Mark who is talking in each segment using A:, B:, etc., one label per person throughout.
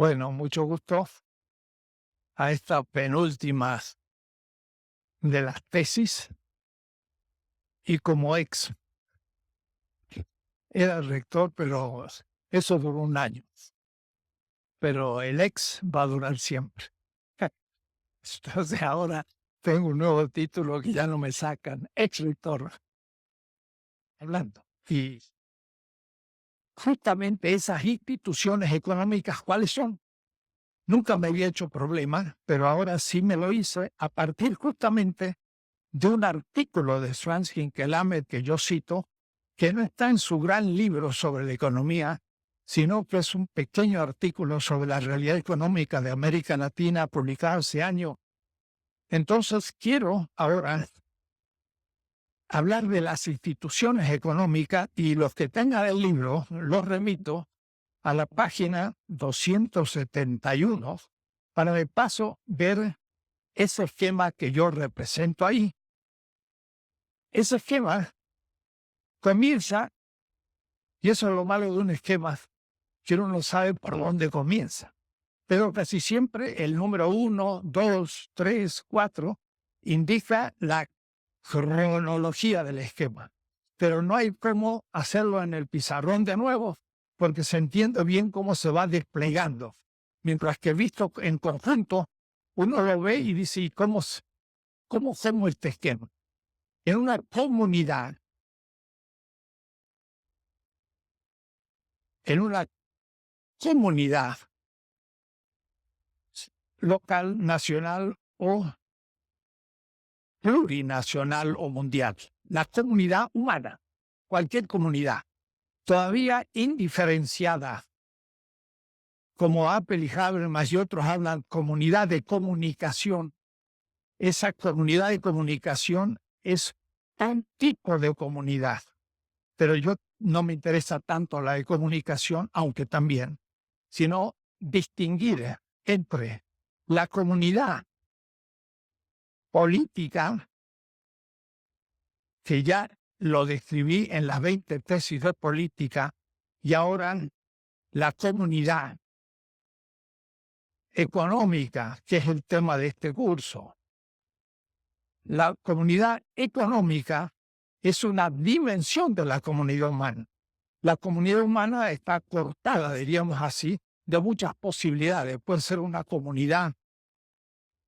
A: Bueno, mucho gusto a esta penúltima de las tesis. Y como era rector, pero eso duró un año. Pero el ex va a durar siempre. Entonces ahora tengo un nuevo título que ya no me sacan, ex rector, hablando. Y justamente esas instituciones económicas, ¿cuáles son? Nunca me había hecho problema, pero ahora sí me lo hice a partir justamente de un artículo de Franz Hinkelamer que yo cito, que no está en su gran libro sobre la economía, sino que es un pequeño artículo sobre la realidad económica de América Latina publicado hace años. Entonces quiero ahora hablar de las instituciones económicas y los que tengan el libro los remito a la página 271 para de paso ver ese esquema que yo represento ahí. Ese esquema comienza, y eso es lo malo de un esquema, que uno no sabe por dónde comienza. Pero casi siempre el número 1, 2, 3, 4 indica la cronología del esquema. Pero no hay cómo hacerlo en el pizarrón de nuevo, porque se entiende bien cómo se va desplegando. Mientras que visto en conjunto, uno lo ve y dice, ¿y cómo hacemos este esquema? En una comunidad, local, nacional o plurinacional o mundial. La comunidad humana, cualquier comunidad, todavía indiferenciada, como Apple y Habermas y otros hablan, comunidad de comunicación. Esa comunidad de comunicación es un tipo de comunidad, pero yo no me interesa tanto la de comunicación, aunque también, sino distinguir entre la comunidad política, que ya lo describí en las 20 tesis de política, y ahora la comunidad económica, que es el tema de este curso. La comunidad económica es una dimensión de la comunidad humana. La comunidad humana está cortada, diríamos así, de muchas posibilidades. Puede ser una comunidad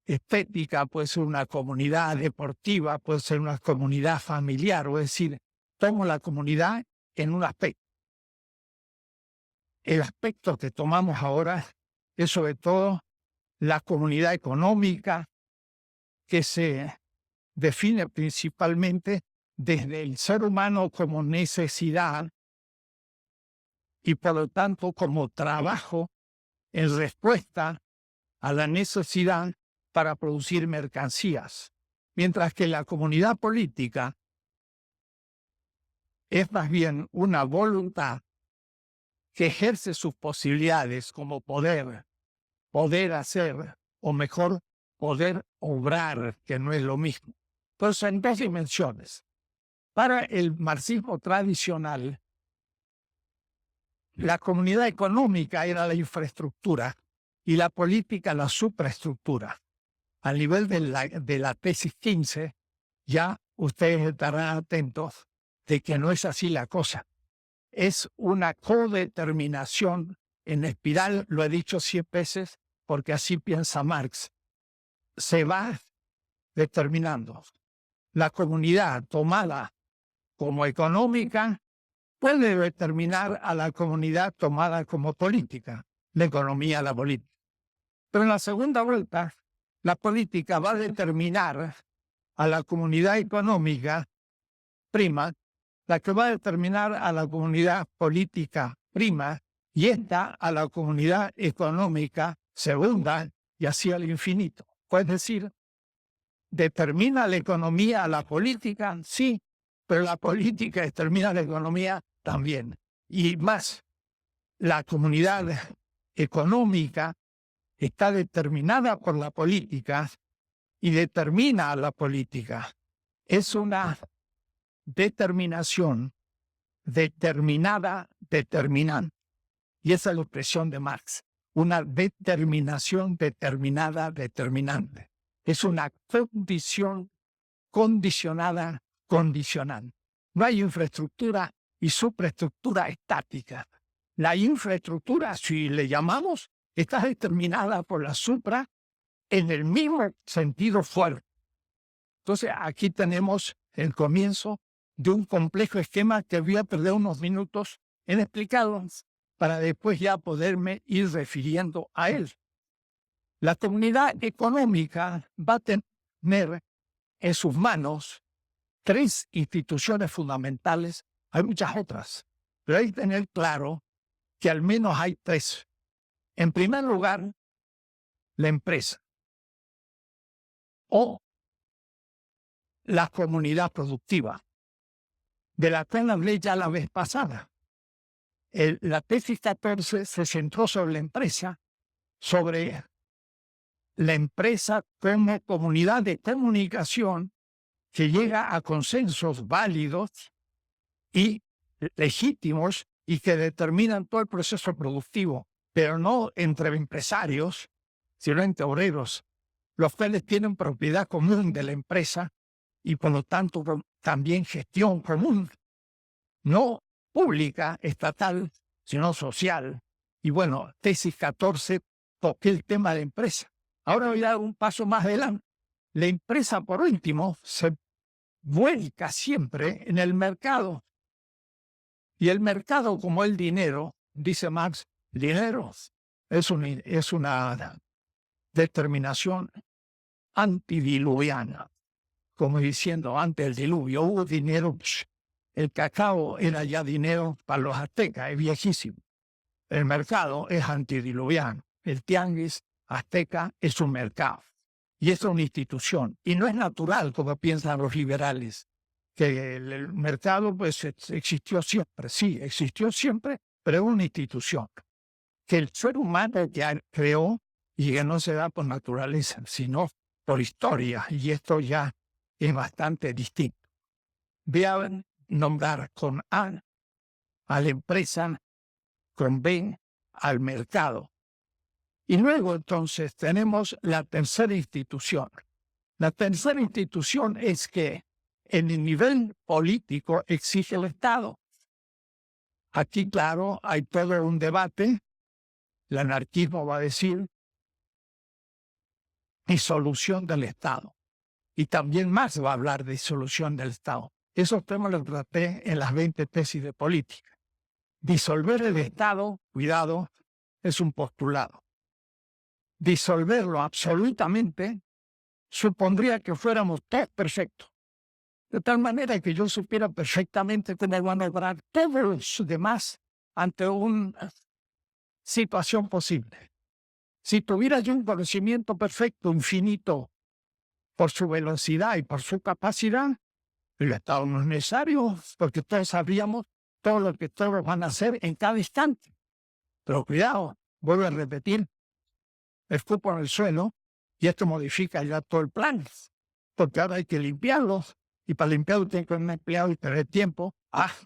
A: estética, puede ser una comunidad deportiva, puede ser una comunidad familiar, es decir, tomo la comunidad en un aspecto. El aspecto que tomamos ahora es sobre todo la comunidad económica, que se define principalmente desde el ser humano como necesidad y por lo tanto como trabajo en respuesta a la necesidad para producir mercancías, mientras que la comunidad política es más bien una voluntad que ejerce sus posibilidades como poder hacer, o mejor, poder obrar, que no es lo mismo. Entonces, en dos dimensiones. Para el marxismo tradicional, la comunidad económica era la infraestructura y la política la supraestructura. A nivel de la tesis 15, ya ustedes estarán atentos de que no es así la cosa. Es una codeterminación en espiral, lo he dicho 100 veces, porque así piensa Marx. Se va determinando. La comunidad tomada como económica puede determinar a la comunidad tomada como política, la economía, la política. Pero en la segunda vuelta, la política va a determinar a la comunidad económica prima, la que va a determinar a la comunidad política prima, y esta a la comunidad económica segunda, y así al infinito. Es decir, ¿determina la economía a la política? Sí, pero la política determina la economía también. Y más, la comunidad económica está determinada por la política y determina a la política. Es una determinación determinada, determinante. Y esa es la expresión de Marx. una determinación determinada, determinante. Es una condición condicionada, condicionante. No hay infraestructura y supraestructura estática. La infraestructura, si le llamamos, está determinada por la supra en el mismo sentido fuerte. Entonces, aquí tenemos el comienzo de un complejo esquema que voy a perder unos minutos en explicarlo para después ya poderme ir refiriendo a él. La comunidad económica va a tener en sus manos 3 instituciones fundamentales. Hay muchas otras, pero hay que tener claro que al menos hay 3. En primer lugar, la empresa o la comunidad productiva, de la cual hablé ya la vez pasada. La tesis 14 se centró sobre la empresa como comunidad de comunicación que llega a consensos válidos y legítimos y que determinan todo el proceso productivo, pero no entre empresarios, sino entre obreros, los cuales tienen propiedad común de la empresa y por lo tanto también gestión común, no pública, estatal, sino social. Y bueno, tesis 14 toqué el tema de empresa. Ahora voy a dar un paso más adelante. La empresa, por último, se vuelca siempre en el mercado. Y el mercado, como el dinero, dice Marx, dinero es una determinación antidiluviana. Como diciendo, antes del diluvio hubo dinero. El cacao era ya dinero para los aztecas, es viejísimo. El mercado es antidiluviano. El tianguis azteca es un mercado. Y es una institución. Y no es natural, como piensan los liberales, que el mercado pues existió siempre. Sí, existió siempre, pero es una institución. Que el ser humano ya creó y que no se da por naturaleza, sino por historia. Y esto ya es bastante distinto. Voy a nombrar con A a la empresa, con B al mercado. Y luego entonces tenemos la tercera institución. La tercera institución es que en el nivel político existe el Estado. Aquí, claro, hay todo un debate. El anarquismo va a decir disolución del Estado. Y también Marx va a hablar de disolución del Estado. Esos temas los traté en las 20 tesis de política. Disolver el Estado, cuidado, es un postulado. Disolverlo absolutamente supondría que fuéramos todos perfectos. De tal manera que yo supiera perfectamente cómo van a lograr todos los demás ante una situación posible. Si tuviera yo un conocimiento perfecto, infinito, por su velocidad y por su capacidad, el Estado no es necesario, porque todos sabríamos todo lo que todos van a hacer en cada instante. Pero cuidado, vuelvo a repetir, escupo en el suelo y esto modifica ya todo el plan, porque ahora hay que limpiarlos y para limpiarlo tengo que un empleado y perder tiempo.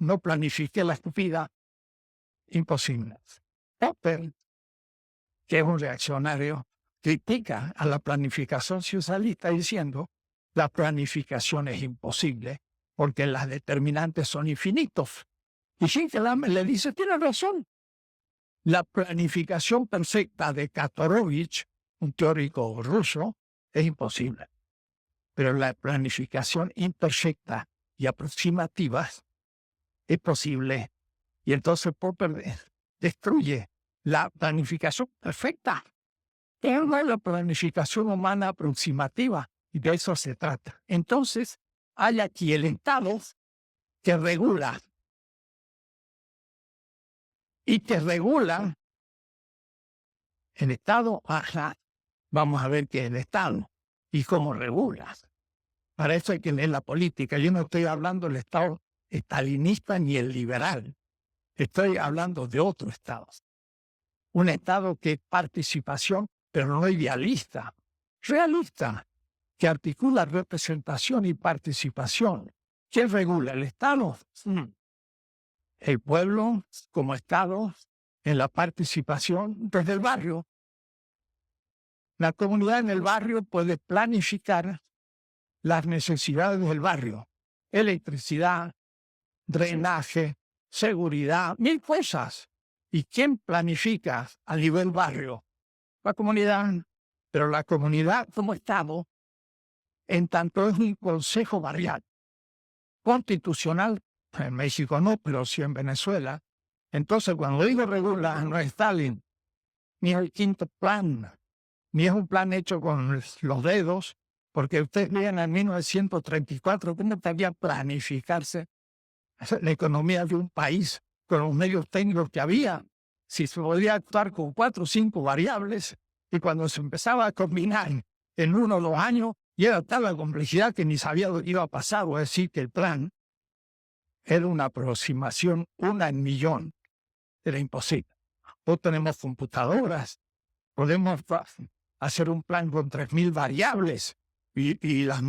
A: No planifiqué la estupidez. Imposible. Popper, que es un reaccionario, critica a la planificación socialista diciendo la planificación es imposible porque las determinantes son infinitos. Y Schinkelhammer le dice, tiene razón. La planificación perfecta de Katorovich, un teórico ruso, es imposible. Pero la planificación imperfecta y aproximativa es posible. Y entonces Popper destruye la planificación perfecta. Es la planificación humana aproximativa, y de eso se trata. Entonces, hay aquí el Estado que regula y que regula el Estado. Vamos a ver qué es el Estado y cómo regula. Para eso hay que leer la política. Yo no estoy hablando del Estado estalinista ni el liberal. Estoy hablando de otro Estado. Un Estado que es participación, pero no idealista, realista, que articula representación y participación. ¿Quién regula? ¿El Estado? El pueblo como Estado en la participación desde el barrio. La comunidad en el barrio puede planificar las necesidades del barrio: electricidad, drenaje, seguridad, mil cosas. ¿Y quién planifica a nivel barrio? La comunidad. Pero la comunidad como Estado, en tanto es un consejo barrial constitucional, en México no, pero sí en Venezuela. Entonces, cuando digo regula, no es Stalin, ni es el quinto plan, ni es un plan hecho con los dedos, porque ustedes vean en 1934 cómo debía planificarse la economía de un país con los medios técnicos que había, si se podía actuar con 4 o 5 variables, y cuando se empezaba a combinar en 1 o 2 años, y era tal la complejidad que ni sabía lo que iba a pasar, o decir que el plan era una aproximación 1 en millón, era imposible. Hoy tenemos computadoras, podemos hacer un plan con 3.000 variables, y las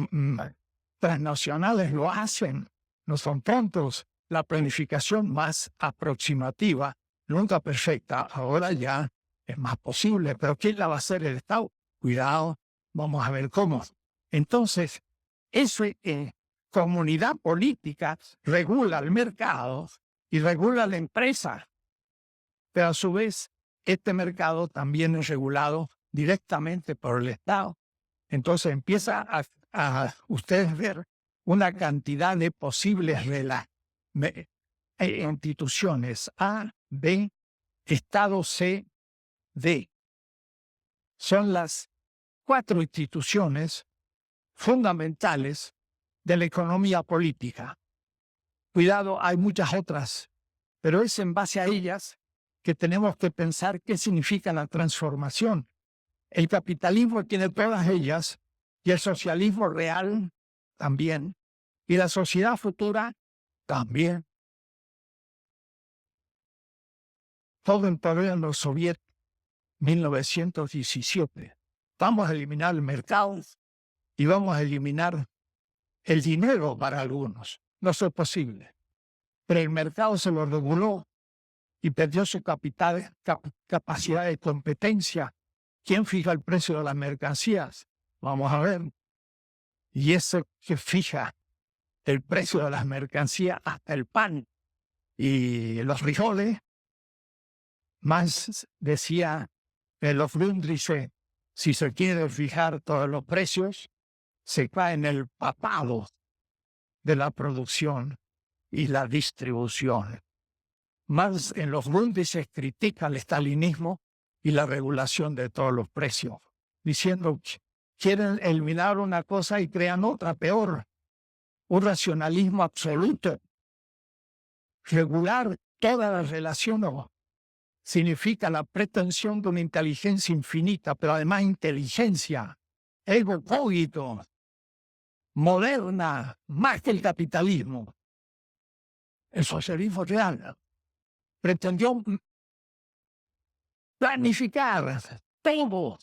A: transnacionales lo hacen, no son tontos. La planificación más aproximativa, nunca perfecta, ahora ya es más posible, pero ¿quién la va a hacer? El Estado. Cuidado, vamos a ver cómo. Entonces, eso comunidad política regula el mercado y regula la empresa, pero a su vez este mercado también es regulado directamente por el Estado. Entonces empieza a ustedes ver una cantidad de posibles instituciones A, B, Estado C, D. Son las 4 instituciones fundamentales de la economía política. Cuidado, hay muchas otras, pero es en base a ellas que tenemos que pensar qué significa la transformación. El capitalismo tiene todas ellas, y el socialismo real también, y la sociedad futura también. Todo el poder en los soviéticos, 1917. Vamos a eliminar el mercado y vamos a eliminar el dinero para algunos. No es posible. Pero el mercado se lo reguló y perdió su capacidad de competencia. ¿Quién fija el precio de las mercancías? Vamos a ver. Y ese que fija el precio de las mercancías, hasta el pan y los frijoles, más decía los Grundrisse, si se quiere fijar todos los precios, se cae en el papado de la producción y la distribución. Más en los Grundrisse critica el estalinismo y la regulación de todos los precios, diciendo que quieren eliminar una cosa y crean otra peor. Un racionalismo absoluto. Regular toda la relación significa la pretensión de una inteligencia infinita, pero además inteligencia, ego cogito, moderna, más que el capitalismo. El socialismo real pretendió planificar todo.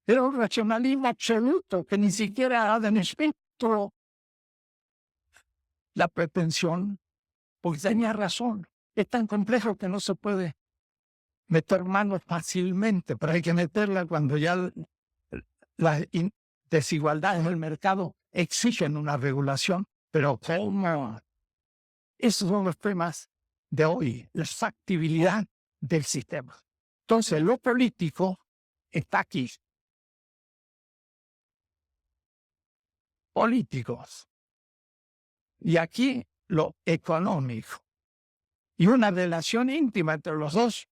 A: Era un racionalismo absoluto que ni siquiera ha de espectro. La pretensión, porque tenía razón, es tan complejo que no se puede meter manos fácilmente, pero hay que meterla cuando ya las desigualdades del mercado exigen una regulación. Pero ¿cómo? Esos son los temas de hoy, la factibilidad del sistema. Entonces, lo político está aquí. Políticos. Y aquí lo económico. Y una relación íntima entre los dos,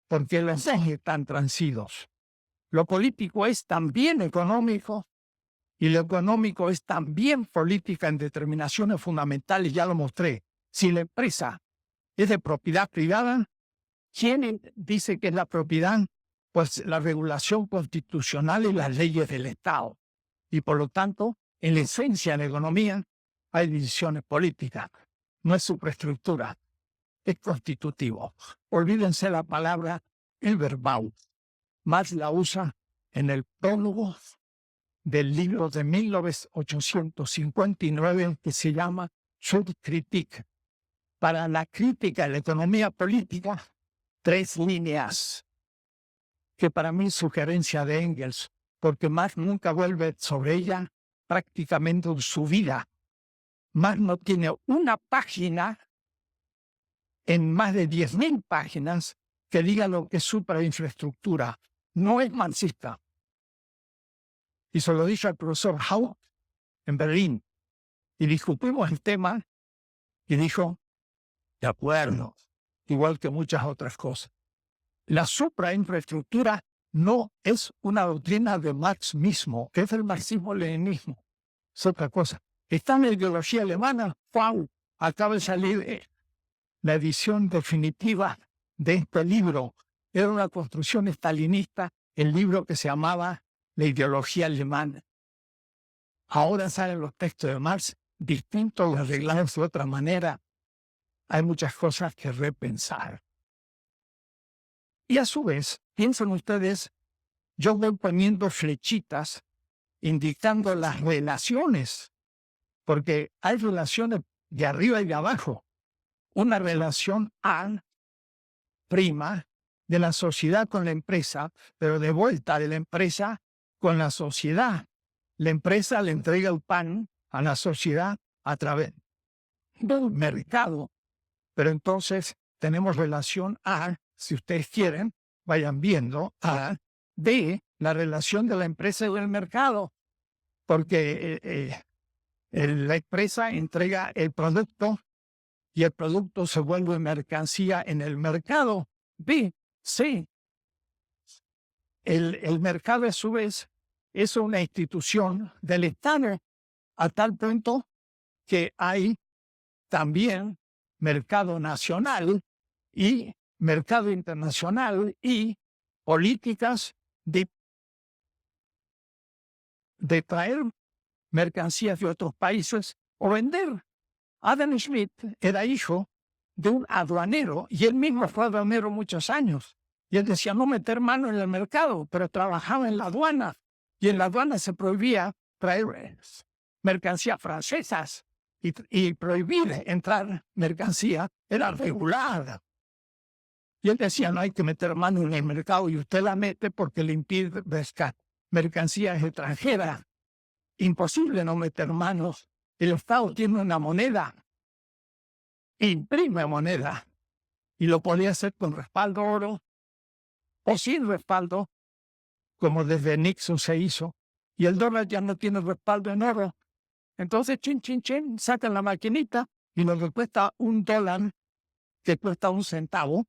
A: porque los dos están transidos. Lo político es también económico y lo económico es también política en determinaciones fundamentales. Ya lo mostré. Si la empresa es de propiedad privada, ¿quién dice que es la propiedad? Pues la regulación constitucional y las leyes del Estado. Y por lo tanto, en la esencia de la economía hay decisiones políticas. No es superestructura, es constitutivo. Olvídense la palabra el verbal. Más la usa en el prólogo del libro de 1859 que se llama Zur Kritik. Para la crítica de la economía política, 3 líneas que para mí es sugerencia de Engels, porque Marx nunca vuelve sobre ella prácticamente en su vida. Marx no tiene una página en más de 10.000 páginas que diga lo que es suprainfraestructura. No es marxista. Y se lo dije al profesor Haupt en Berlín. Y discutimos el tema y dijo, de acuerdo, igual que muchas otras cosas. La suprainfraestructura no es una doctrina de Marx mismo, que es el marxismo-leninismo. Es otra cosa. Está en la ideología alemana. ¡Wow! Acaba de salir la edición definitiva de este libro. Era una construcción estalinista, el libro que se llamaba La ideología alemana. Ahora salen los textos de Marx distintos, arreglados de otra manera. Hay muchas cosas que repensar. Y a su vez, piensen ustedes, yo voy poniendo flechitas indicando las relaciones, porque hay relaciones de arriba y de abajo. Una relación A' de la sociedad con la empresa, pero de vuelta de la empresa con la sociedad. La empresa le entrega el pan a la sociedad a través del mercado. Pero entonces tenemos relación A, si ustedes quieren, vayan viendo, A, B, la relación de la empresa y del mercado. Porque la empresa entrega el producto y el producto se vuelve mercancía en el mercado. B, C. El mercado, a su vez, es una institución del Estado a tal punto que hay también mercado nacional y mercado internacional y políticas de traer mercancías de otros países o vender. Adam Smith era hijo de un aduanero y él mismo fue aduanero muchos años. Y él decía no meter mano en el mercado, pero trabajaba en la aduana. Y en la aduana se prohibía traer mercancías francesas y prohibir entrar mercancía era regular. Y él decía no hay que meter mano en el mercado y usted la mete porque le impide pescar mercancías extranjeras. Imposible no meter manos. El Estado tiene una moneda, imprime moneda, y lo podía hacer con respaldo oro o sin respaldo, como desde Nixon se hizo, y el dólar ya no tiene respaldo en oro. Entonces, chin, sacan la maquinita y lo que cuesta $1, que cuesta 1 centavo,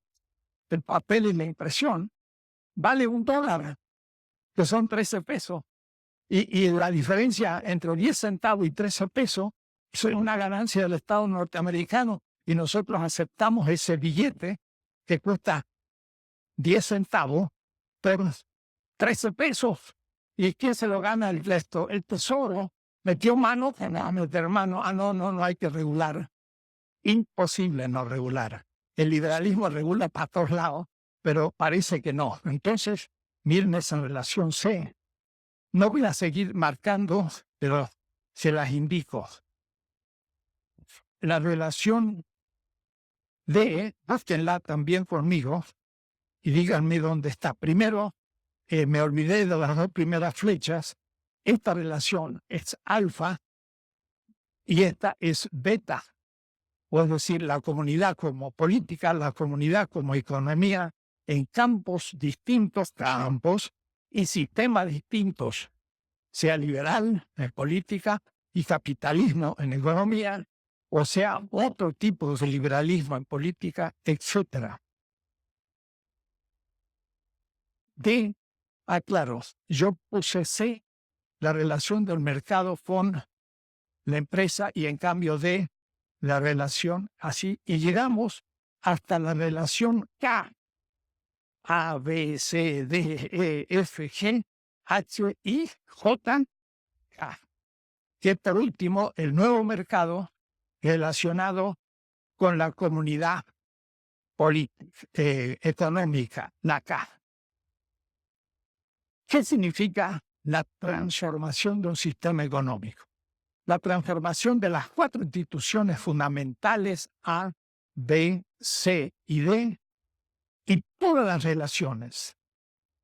A: el papel y la impresión, vale $1, que son 13 pesos. Y la diferencia entre 10 centavos y 13 pesos es una ganancia del Estado norteamericano y nosotros aceptamos ese billete que cuesta 10 centavos, pero 13 pesos. ¿Y quién se lo gana el resto? El Tesoro metió mano, meter mano. No hay que regular. Imposible no regular. El liberalismo regula para todos lados, pero parece que no. Entonces, miren esa relación C. No voy a seguir marcando, pero se las indico. La relación D, búsquenla también conmigo y díganme dónde está. Primero, me olvidé de las 2 primeras flechas. Esta relación es alfa y esta es beta. O es decir, la comunidad como política, la comunidad como economía, en campos distintos, y sistemas distintos, sea liberal en política y capitalismo en economía, o sea, otro tipo de liberalismo en política, etc. D, claro, yo puse C, la relación del mercado con la empresa, y en cambio D, la relación así, y llegamos hasta la relación K. A, B, C, D, E, F, G, H, I, J, K. Que por último, el nuevo mercado relacionado con la comunidad económica, la K. ¿Qué significa la transformación de un sistema económico? La transformación de las 4 instituciones fundamentales A, B, C y D Y todas las relaciones,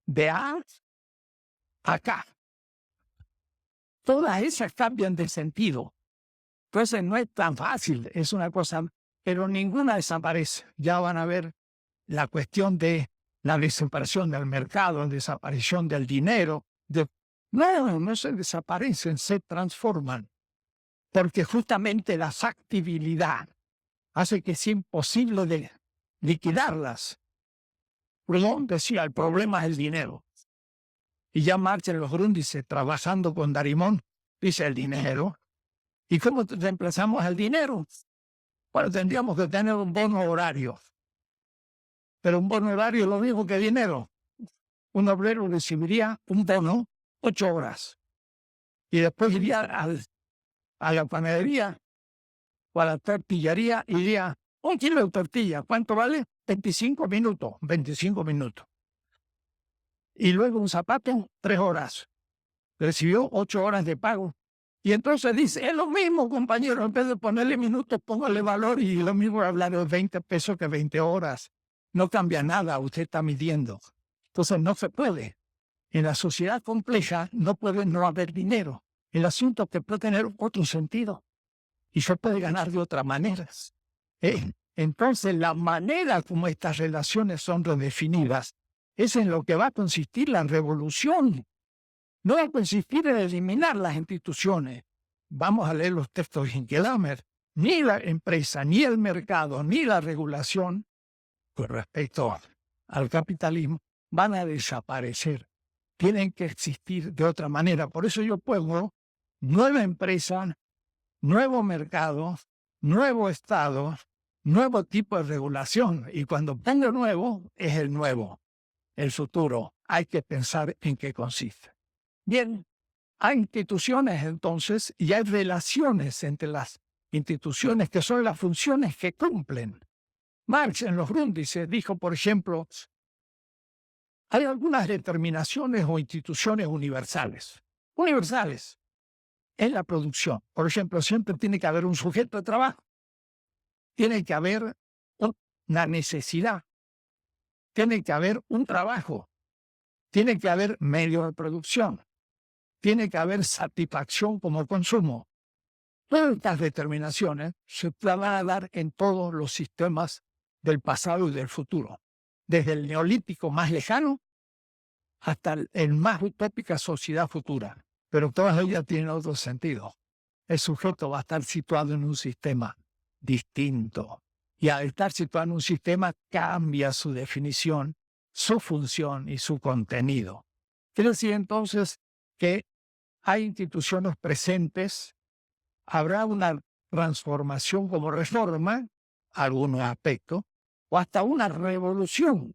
A: de A a acá, todas esas cambian de sentido. Entonces no es tan fácil, es una cosa, pero ninguna desaparece. Ya van a ver la cuestión de la desaparición del mercado, la desaparición del dinero. No se desaparecen, se transforman. Porque justamente la factibilidad hace que sea imposible de liquidarlas. Proudhon decía, el problema es el dinero. Y ya Marshall Grundy dice, trabajando con Darimon, dice el dinero. ¿Y cómo reemplazamos el dinero? Bueno, tendríamos que tener un bono horario. Pero un bono horario es lo mismo que dinero. Un obrero recibiría un bono 8 horas. Y después iría a la panadería o a la tortillería y diría, 1 kilo de tortilla, ¿cuánto vale? 25 minutos, 25 minutos. Y luego un zapato, 3 horas. Recibió 8 horas de pago. Y entonces dice, es lo mismo, compañero, en vez de ponerle minutos, póngale valor y lo mismo hablar de 20 pesos que 20 horas. No cambia nada, usted está midiendo. Entonces no se puede. En la sociedad compleja no puede no haber dinero. El asunto es que puede tener otro sentido y se puede ganar de otras maneras. Entonces la manera como estas relaciones son redefinidas es en lo que va a consistir la revolución. No va a consistir en eliminar las instituciones. Vamos a leer los textos de Hinkelhammer. Ni la empresa, ni el mercado, ni la regulación, con respecto al capitalismo, van a desaparecer. Tienen que existir de otra manera. Por eso yo pongo nueva empresa, nuevo mercado, nuevo Estado, nuevo tipo de regulación. Y cuando pongo nuevo, es el nuevo, el futuro. Hay que pensar en qué consiste. Bien, hay instituciones entonces y hay relaciones entre las instituciones que son las funciones que cumplen. Marx en los Grundrisse dijo, por ejemplo, hay algunas determinaciones o instituciones universales. Universales en la producción. Por ejemplo, siempre tiene que haber un sujeto de trabajo. Tiene que haber una necesidad. Tiene que haber un trabajo. Tiene que haber medio de producción. Tiene que haber satisfacción como consumo. Todas estas determinaciones se van a dar en todos los sistemas del pasado y del futuro. Desde el neolítico más lejano hasta el más utópica sociedad futura. Pero todas ellas tienen otro sentido. El sujeto va a estar situado en un sistema distinto. Y al estar situado en un sistema cambia su definición, su función y su contenido. Quiere decir entonces que hay instituciones presentes, habrá una transformación como reforma, algunos aspectos, o hasta una revolución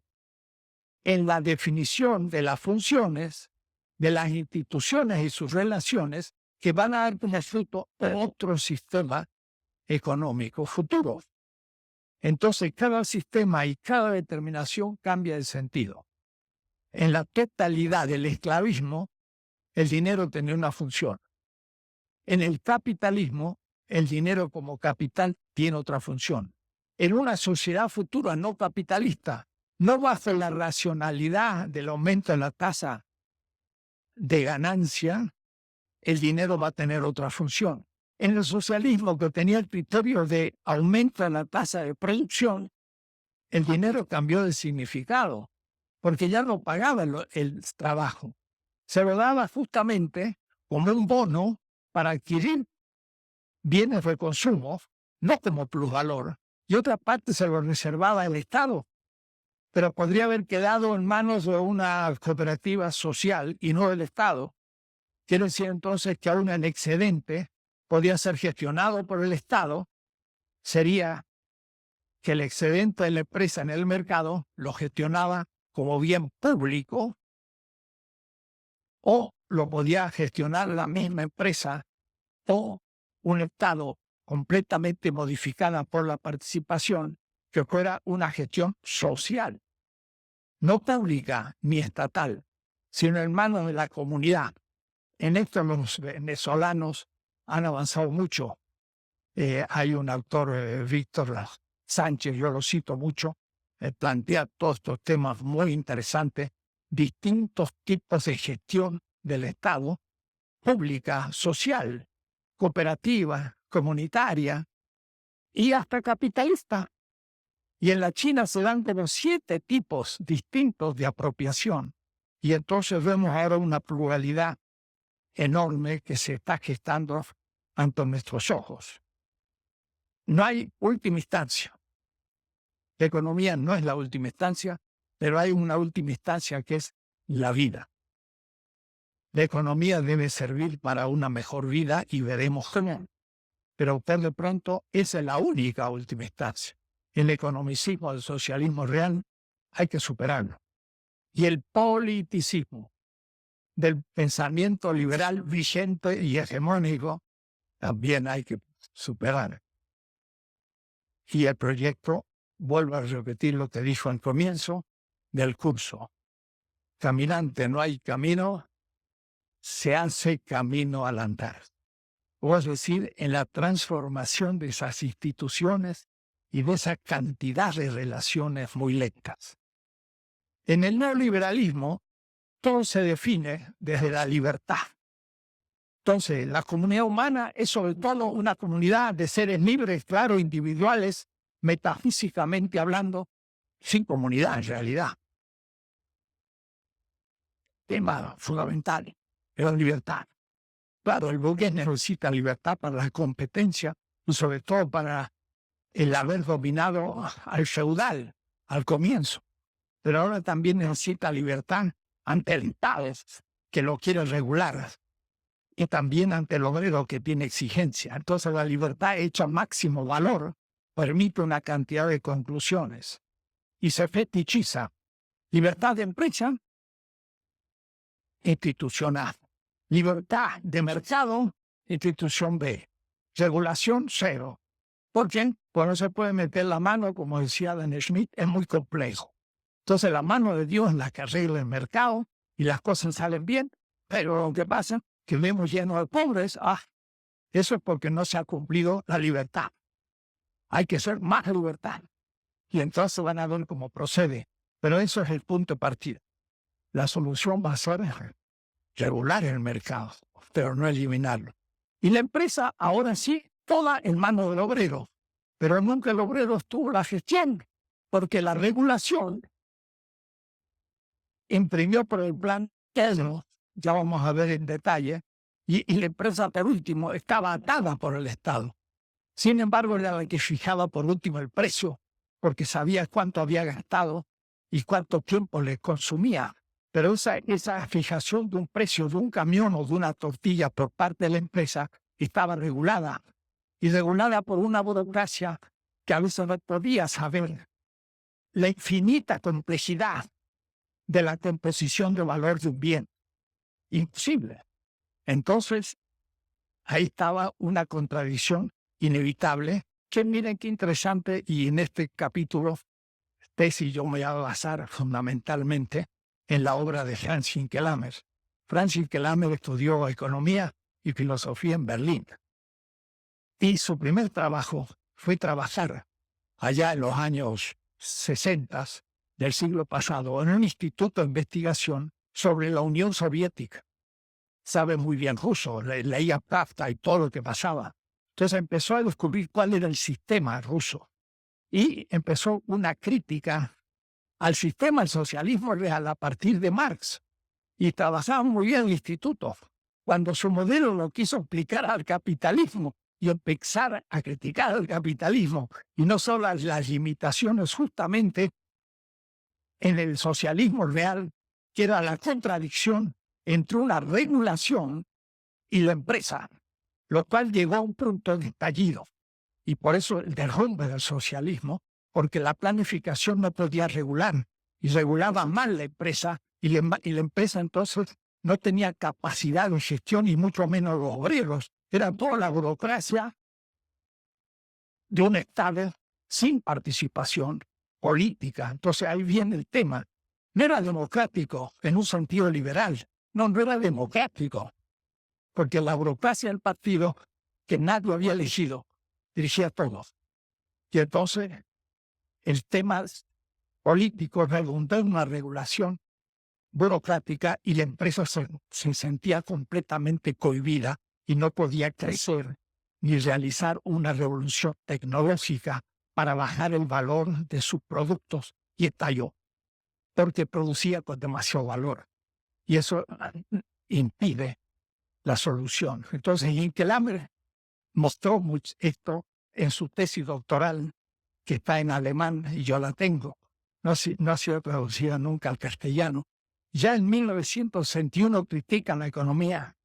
A: en la definición de las funciones de las instituciones y sus relaciones que van a dar como fruto otro sistema económico futuro. Entonces, cada sistema y cada determinación cambia de sentido. En la totalidad del esclavismo, el dinero tenía una función. En el capitalismo, el dinero como capital tiene otra función. En una sociedad futura no capitalista, no bajo la racionalidad del aumento de la tasa de ganancia, el dinero va a tener otra función. En el socialismo, que tenía el criterio de aumento de la tasa de producción, el dinero cambió de significado, porque ya no pagaba el trabajo. Se lo daba justamente como un bono para adquirir bienes de consumo, no como plusvalor, y otra parte se lo reservaba el Estado, pero podría haber quedado en manos de una cooperativa social y no del Estado. Quiere decir entonces que aún el excedente podía ser gestionado por el Estado, sería que el excedente de la empresa en el mercado lo gestionaba como bien público o lo podía gestionar la misma empresa o un Estado completamente modificada por la participación que fuera una gestión social, no pública ni estatal, sino en manos de la comunidad. En esto los venezolanos han avanzado mucho. Hay un autor, Víctor Sánchez, yo lo cito mucho, plantea todos estos temas muy interesantes, distintos tipos de gestión del Estado, pública, social, cooperativa, comunitaria y hasta capitalista. Y en la China se dan como 7 tipos distintos de apropiación. Y entonces vemos ahora una pluralidad enorme que se está gestando ante nuestros ojos. No hay última instancia. La economía no es la última instancia, pero hay una última instancia que es la vida. La economía debe servir para una mejor vida y veremos cómo. Pero de pronto esa es la única última instancia. El economicismo, el socialismo real, hay que superarlo. Y el politicismo del pensamiento liberal vigente y hegemónico también hay que superar. Y el proyecto, vuelvo a repetir lo que dijo al comienzo del curso. Caminante no hay camino, se hace camino al andar. O es decir, en la transformación de esas instituciones y de esa cantidad de relaciones muy lentas. En el neoliberalismo, todo se define desde la libertad. Entonces, la comunidad humana es sobre todo una comunidad de seres libres, claro, individuales, metafísicamente hablando, sin comunidad en realidad. Tema fundamental es la libertad. Claro, el burgués necesita libertad para la competencia y sobre todo para el haber dominado al feudal al comienzo. Pero ahora también necesita libertad ante el Estado que lo quiere regular y también ante el obrero que tiene exigencia. Entonces la libertad hecha máximo valor permite una cantidad de conclusiones y se fetichiza. Libertad de empresa institucional. Libertad de mercado, institución B. Regulación cero. ¿Por qué? Pues no se puede meter la mano, como decía Dan Schmidt, es muy complejo. Entonces la mano de Dios es la que arregla el mercado y las cosas salen bien, pero lo que pasa es que vemos lleno de pobres. Eso es porque no se ha cumplido la libertad. Hay que ser más libertad. Y entonces van a ver cómo procede. Pero eso es el punto de partida. La solución va a ser regular el mercado, pero no eliminarlo. Y la empresa, ahora sí, toda en manos del obrero. Pero nunca el obrero estuvo la gestión, porque la regulación imprimió por el plan Kedro, ya vamos a ver en detalle, y la empresa, por último, estaba atada por el Estado. Sin embargo, era la que fijaba por último el precio, porque sabía cuánto había gastado y cuánto tiempo le consumía. Pero esa fijación de un precio de un camión o de una tortilla por parte de la empresa estaba regulada, y regulada por una burocracia que a veces no podía saber la infinita complejidad de la composición de valor de un bien. Imposible. Entonces, ahí estaba una contradicción inevitable, que miren qué interesante, y en este capítulo, tesis yo me voy a basar fundamentalmente en la obra de Franz Hinkelhammer. Franz Hinkelhammer estudió economía y filosofía en Berlín. Y su primer trabajo fue trabajar allá en los años 60 del siglo pasado en un instituto de investigación sobre la Unión Soviética. Sabe muy bien ruso, leía Pravda y todo lo que pasaba. Entonces empezó a descubrir cuál era el sistema ruso y empezó una crítica al sistema del socialismo real a partir de Marx. Y trabajaba muy bien en el instituto. Cuando su modelo lo quiso aplicar al capitalismo y empezar a criticar al capitalismo, y no solo las limitaciones justamente en el socialismo real, que era la contradicción entre una regulación y la empresa, lo cual llegó a un punto de estallido. Y por eso el derrumbe del socialismo, porque la planificación no podía regular, y regulaba mal la empresa, y la empresa entonces no tenía capacidad de gestión, y mucho menos los obreros. Era toda la burocracia de un Estado sin participación política. Entonces ahí viene el tema. No era democrático en un sentido liberal. No era democrático. Porque la burocracia del partido, que nadie había elegido, dirigía a todos. Y entonces el tema político redundó en una regulación burocrática y la empresa se sentía completamente cohibida y no podía crecer ni realizar una revolución tecnológica para bajar el valor de sus productos, y estalló porque producía con demasiado valor. Y eso impide la solución. Entonces, Hinkelhammer mostró esto en su tesis doctoral, que está en alemán y yo la tengo. No ha sido traducida nunca al castellano. Ya en 1961 critica la economía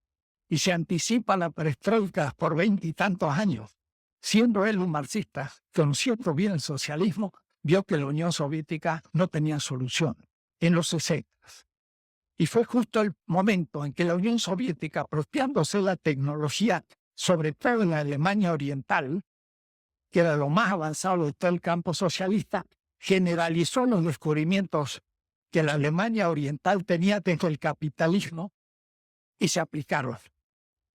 A: y se anticipa la perestroika por 20 y tantos años. Siendo él un marxista, conociendo bien el socialismo, vio que la Unión Soviética no tenía solución en los 60. Y fue justo el momento en que la Unión Soviética, apropiándose de la tecnología, sobre todo en la Alemania Oriental, que era lo más avanzado de todo el campo socialista, generalizó los descubrimientos que la Alemania Oriental tenía dentro del capitalismo y se aplicaron.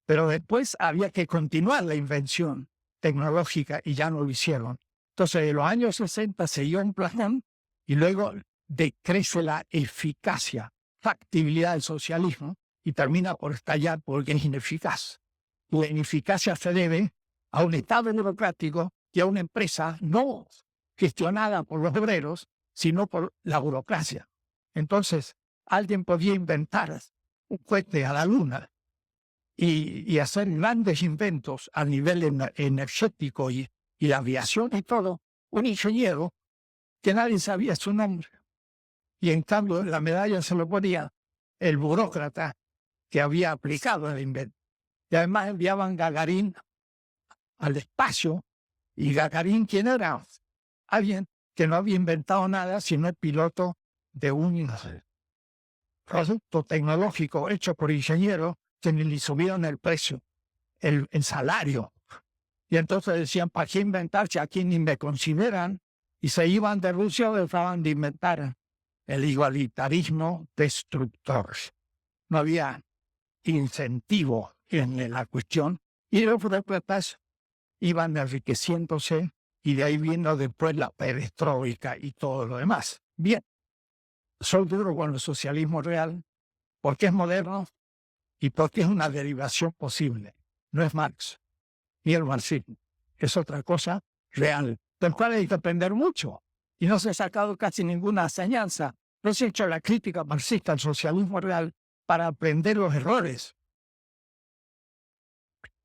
A: Pero después había que continuar la invención tecnológica y ya no lo hicieron. Entonces, en los años 60 se dio un plan y luego decrece la eficacia, factibilidad del socialismo y termina por estallar porque es ineficaz. Y la ineficacia se debe a un Estado burocrático y a una empresa no gestionada por los obreros, sino por la burocracia. Entonces, alguien podía inventar un cohete a la luna y hacer grandes inventos a nivel energético y la aviación y todo, un ingeniero que nadie sabía su nombre. Y en cambio la medalla se lo ponía el burócrata que había aplicado el invento. Y además enviaban Gagarín al espacio. ¿Y Gagarín quién era? Alguien que no había inventado nada, sino el piloto de un producto tecnológico hecho por ingenieros que ni le subieron el precio, el salario. Y entonces decían, ¿para qué inventar si aquí ni me consideran? Y se iban de Rusia o dejaban de inventar el igualitarismo destructor. No había incentivo en la cuestión. Y los burócratas iban enriqueciéndose y de ahí vino después la perestroika y todo lo demás. Bien, soy duro con el socialismo real porque es moderno y porque es una derivación posible. No es Marx ni el marxismo. Es otra cosa real, del cual hay que aprender mucho. Y no se ha sacado casi ninguna enseñanza. No se ha hecho la crítica marxista al socialismo real para aprender los errores.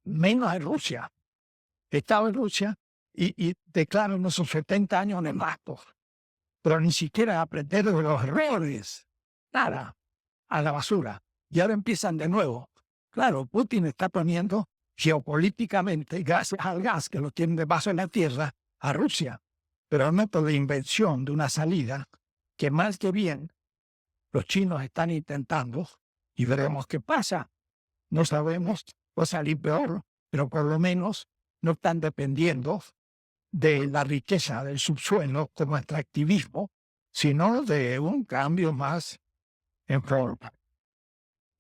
A: Menos en Rusia. Estaba en Rusia y declaran unos 70 años nefastos. Pero ni siquiera aprender de los errores. Nada. A la basura. Y ahora empiezan de nuevo. Claro, Putin está poniendo geopolíticamente, gracias al gas que lo tienen debajo de la tierra, a Rusia. Pero el método de invención de una salida que más que bien los chinos están intentando y veremos qué pasa. No sabemos, va a salir peor, pero por lo menos no están dependiendo de la riqueza del subsuelo como extractivismo, sino de un cambio más en forma.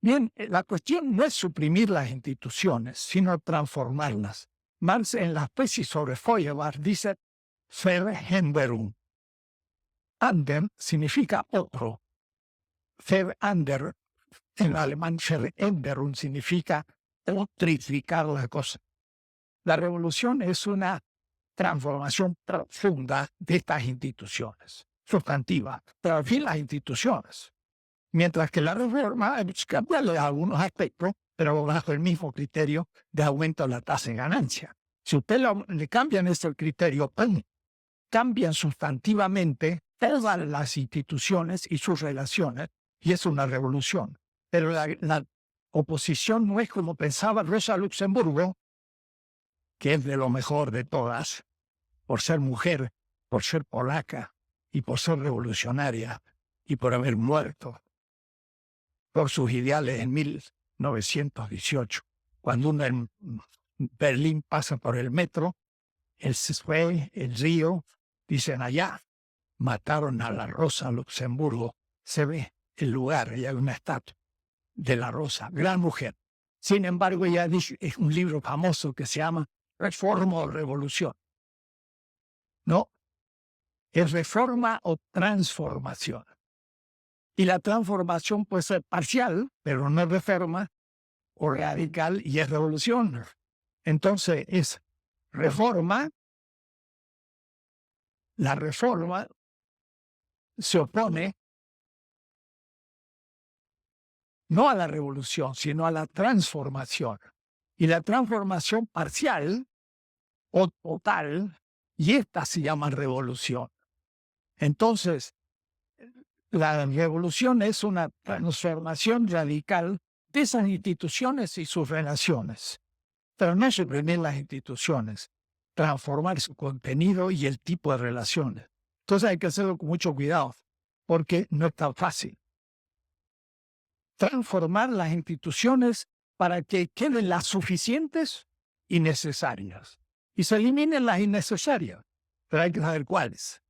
A: Bien, la cuestión no es suprimir las instituciones, sino transformarlas. Marx en la tesis sobre Feuerbach dice Veränderung. Ander significa otro. Verander, en alemán Veränderung significa otrificar la cosa. La revolución es una transformación profunda de estas instituciones, sustantiva, pero al fin las instituciones. Mientras que la reforma es cambiarle algunos aspectos, pero bajo el mismo criterio de aumento de la tasa de ganancia. Si usted le cambian ese criterio, cambian sustantivamente todas las instituciones y sus relaciones, y es una revolución. Pero la oposición no es como pensaba Rosa Luxemburgo, que es de lo mejor de todas, por ser mujer, por ser polaca, y por ser revolucionaria, y por haber muerto por sus ideales en 1918. Cuando uno en Berlín pasa por el metro, el Spree, el río, dicen allá, mataron a la Rosa Luxemburgo. Se ve el lugar, y hay una estatua de la Rosa, gran mujer. Sin embargo, ella dice, es un libro famoso que se llama Reforma o Revolución. No, es reforma o transformación. Y la transformación puede ser parcial, pero no es reforma, o radical y es revolución. Entonces es reforma. La reforma se opone no a la revolución, sino a la transformación. Y la transformación parcial o total, y esta se llama revolución. Entonces, la revolución es una transformación radical de esas instituciones y sus relaciones. Pero no suprimir las instituciones, transformar su contenido y el tipo de relaciones. Entonces hay que hacerlo con mucho cuidado, porque no es tan fácil. Transformar las instituciones para que queden las suficientes y necesarias. Y se eliminen las innecesarias, pero hay que saber cuáles.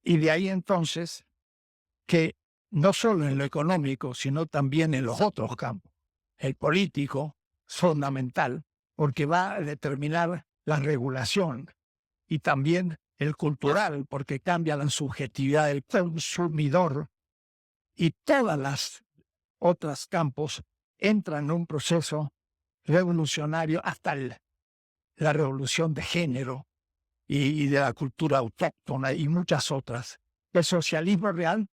A: Y de ahí entonces que no solo en lo económico, sino también en los otros campos. El político es fundamental porque va a determinar la regulación, y también el cultural porque cambia la subjetividad del consumidor, y todas las otros campos entran en un proceso revolucionario hasta la revolución de género y de la cultura autóctona y muchas otras. El socialismo real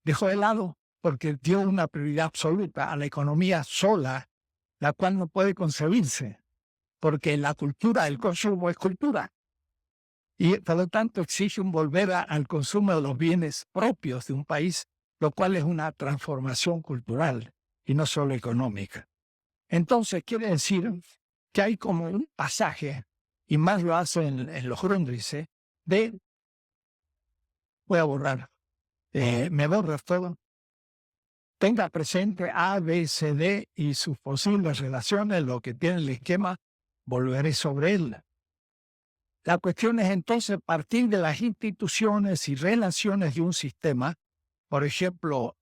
A: dejó de lado porque dio una prioridad absoluta a la economía sola, la cual no puede concebirse, porque la cultura del consumo es cultura. Y por lo tanto exige un volver al consumo de los bienes propios de un país, lo cual es una transformación cultural y no solo económica. Entonces quiere decir que hay como un pasaje, y más lo hace en los Grundrisse, voy a borrar, me borro todo. Tenga presente A, B, C, D y sus posibles relaciones, lo que tiene el esquema, volveré sobre él. La cuestión es entonces partir de las instituciones y relaciones de un sistema, por ejemplo,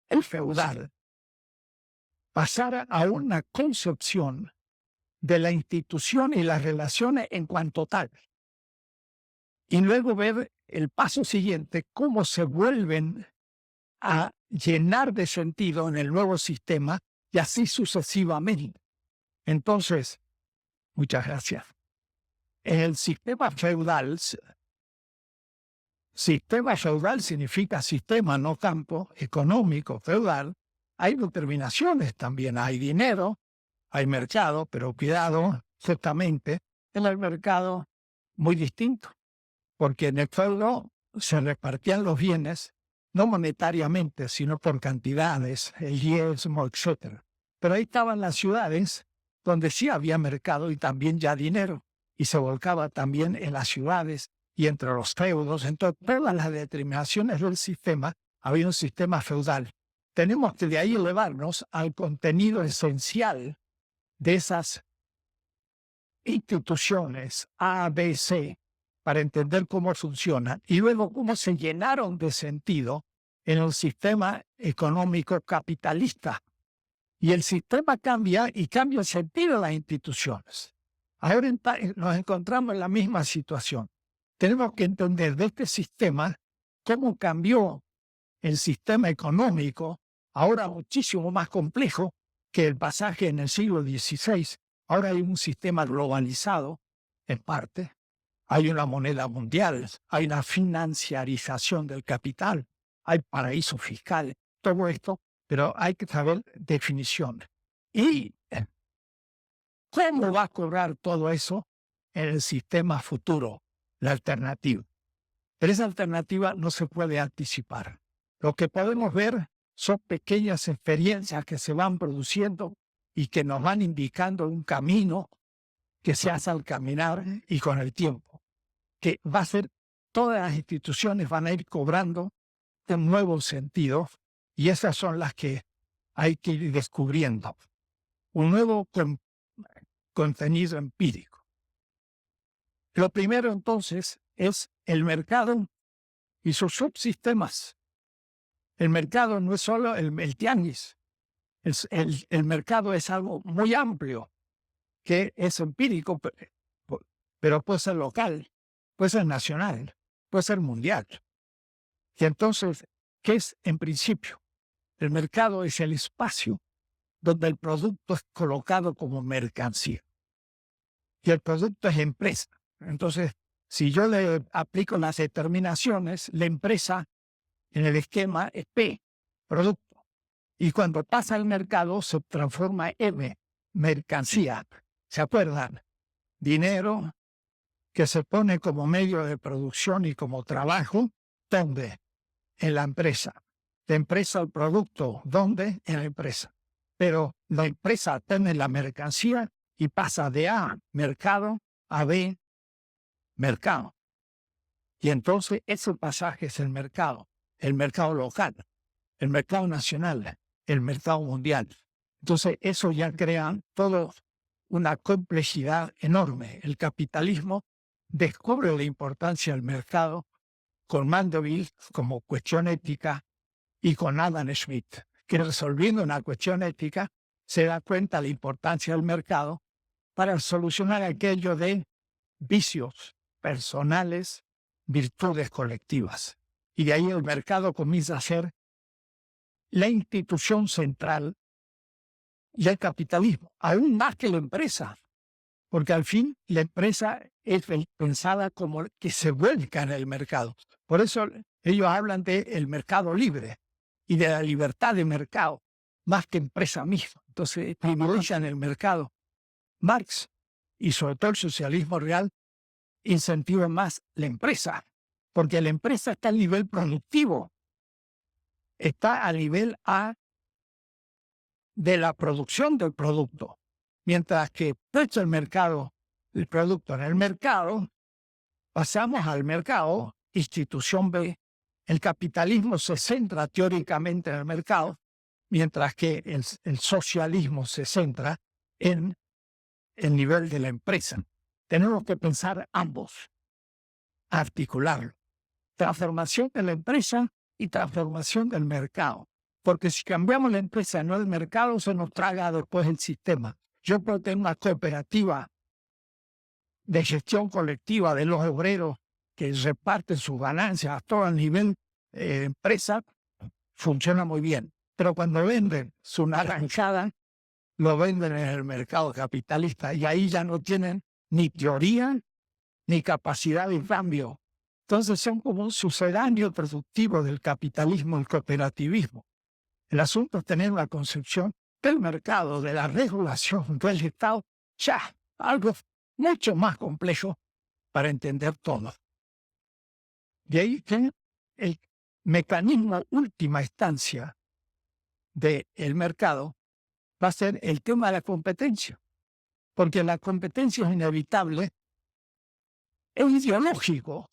A: el feudal, pasar a una concepción de la institución y las relaciones en cuanto tal. Y luego ver el paso siguiente, cómo se vuelven a llenar de sentido en el nuevo sistema y así sucesivamente. Entonces, muchas gracias. En el sistema feudal significa sistema, no campo, económico, feudal. Hay determinaciones también, hay dinero, hay mercado, pero cuidado, ciertamente, en el mercado muy distinto, porque en el feudo se repartían los bienes no monetariamente, sino por cantidades, el diezmo, etc. Pero ahí estaban las ciudades donde sí había mercado y también ya dinero, y se volcaba también en las ciudades y entre los feudos. Entonces, todas las determinaciones del sistema, había un sistema feudal. Tenemos que de ahí elevarnos al contenido esencial de esas instituciones A, B, C, para entender cómo funcionan y luego cómo se llenaron de sentido en el sistema económico capitalista. Y el sistema cambia y cambia el sentido de las instituciones. Ahora nos encontramos en la misma situación. Tenemos que entender de este sistema cómo cambió el sistema económico, ahora muchísimo más complejo que el pasaje en el siglo XVI. Ahora hay un sistema globalizado, en parte. Hay una moneda mundial, hay una financiarización del capital, hay paraísos fiscales, todo esto, pero hay que saber definición. ¿Y cómo va a cobrar todo eso en el sistema futuro, la alternativa? Pero esa alternativa no se puede anticipar. Lo que podemos ver son pequeñas experiencias que se van produciendo y que nos van indicando un camino que se hace al caminar y con el tiempo, que va a ser, todas las instituciones van a ir cobrando un nuevo sentido y esas son las que hay que ir descubriendo. Un nuevo contenido empírico. Lo primero entonces es el mercado y sus subsistemas. El mercado no es solo el tianguis. El mercado es algo muy amplio, que es empírico, pero puede ser local, puede ser nacional, puede ser mundial. Y entonces, ¿qué es en principio? El mercado es el espacio donde el producto es colocado como mercancía. Y el producto es empresa. Entonces, si yo le aplico las determinaciones, la empresa en el esquema es P, producto. Y cuando pasa al mercado se transforma en M, mercancía. ¿Se acuerdan? Dinero que se pone como medio de producción y como trabajo, ¿dónde? En la empresa. La empresa, el producto, ¿dónde? En la empresa. Pero la empresa tiene la mercancía y pasa de A, mercado, a B, mercado. Y entonces ese pasaje es el mercado local, el mercado nacional, el mercado mundial. Entonces eso ya crea toda una complejidad enorme. El capitalismo descubre la importancia del mercado con Mandeville como cuestión ética y con Adam Smith, que resolviendo una cuestión ética se da cuenta de la importancia del mercado para solucionar aquello de vicios personales, virtudes colectivas. Y de ahí el mercado comienza a ser la institución central del capitalismo, aún más que la empresa, porque al fin la empresa es pensada como que se vuelca en el mercado. Por eso ellos hablan del mercado libre y de la libertad de mercado, más que empresa misma. Entonces privilegian el mercado. Marx y sobre todo el socialismo real incentiva más la empresa, porque la empresa está al nivel productivo, está a nivel A de la producción del producto, mientras que puesto el mercado, el producto en el mercado, pasamos al mercado, institución B. El capitalismo se centra teóricamente en el mercado, mientras que el socialismo se centra en el nivel de la empresa. Tenemos que pensar ambos, articularlo. Transformación de la empresa y transformación del mercado. Porque si cambiamos la empresa, no el mercado, se nos traga después el sistema. Yo puedo tener una cooperativa de gestión colectiva de los obreros que reparten sus ganancias a todo el nivel empresa, funciona muy bien. Pero cuando venden su naranjada, lo venden en el mercado capitalista y ahí ya no tienen ni teoría ni capacidad de cambio. Entonces son como un sucedáneo productivo del capitalismo, el cooperativismo. El asunto es tener una concepción del mercado, de la regulación del Estado, ya algo mucho más complejo para entender todo. De ahí que el mecanismo última instancia del mercado va a ser el tema de la competencia, porque la competencia es inevitable, es ideológico.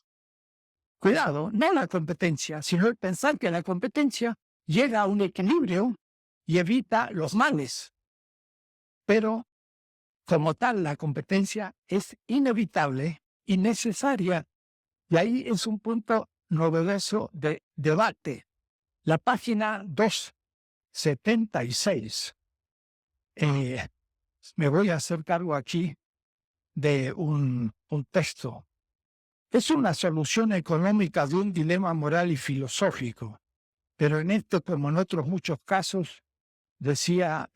A: Cuidado, no la competencia, sino el pensar que la competencia llega a un equilibrio y evita los males. Pero, como tal, la competencia es inevitable y necesaria. Y ahí es un punto novedoso de debate. La página 276. Me voy a hacer cargo aquí de un texto. Es una solución económica de un dilema moral y filosófico. Pero en esto, como en otros muchos casos, decía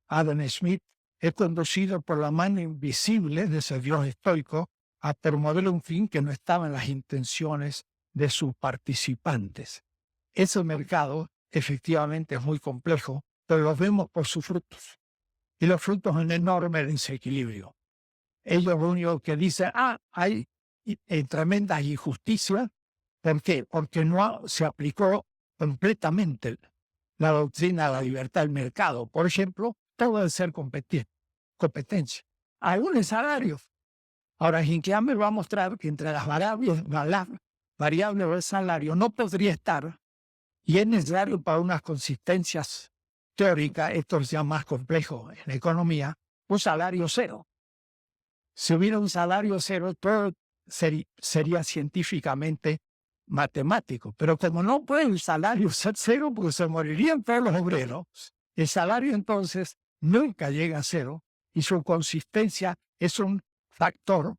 A: Adam Smith, es conducido por la mano invisible de ese Dios estoico a promover un fin que no estaba en las intenciones de sus participantes. Ese mercado efectivamente es muy complejo, pero lo vemos por sus frutos. Y los frutos son un enorme desequilibrio. Ellos lo único que dicen, hay tremenda injusticia. ¿Por qué? Porque no se aplicó completamente la doctrina de la libertad del mercado. Por ejemplo, todo debe ser competencia. Aún en salarios. Ahora, Hinckhammer va a mostrar que entre las variables del salario no podría estar, y es necesario para unas consistencias teóricas, esto es ya más complejo en la economía, un salario cero. Si hubiera un salario cero, todo sería científicamente matemático. Pero como no puede el salario ser cero, pues se morirían todos los obreros. El salario entonces nunca llega a cero y su consistencia es un factor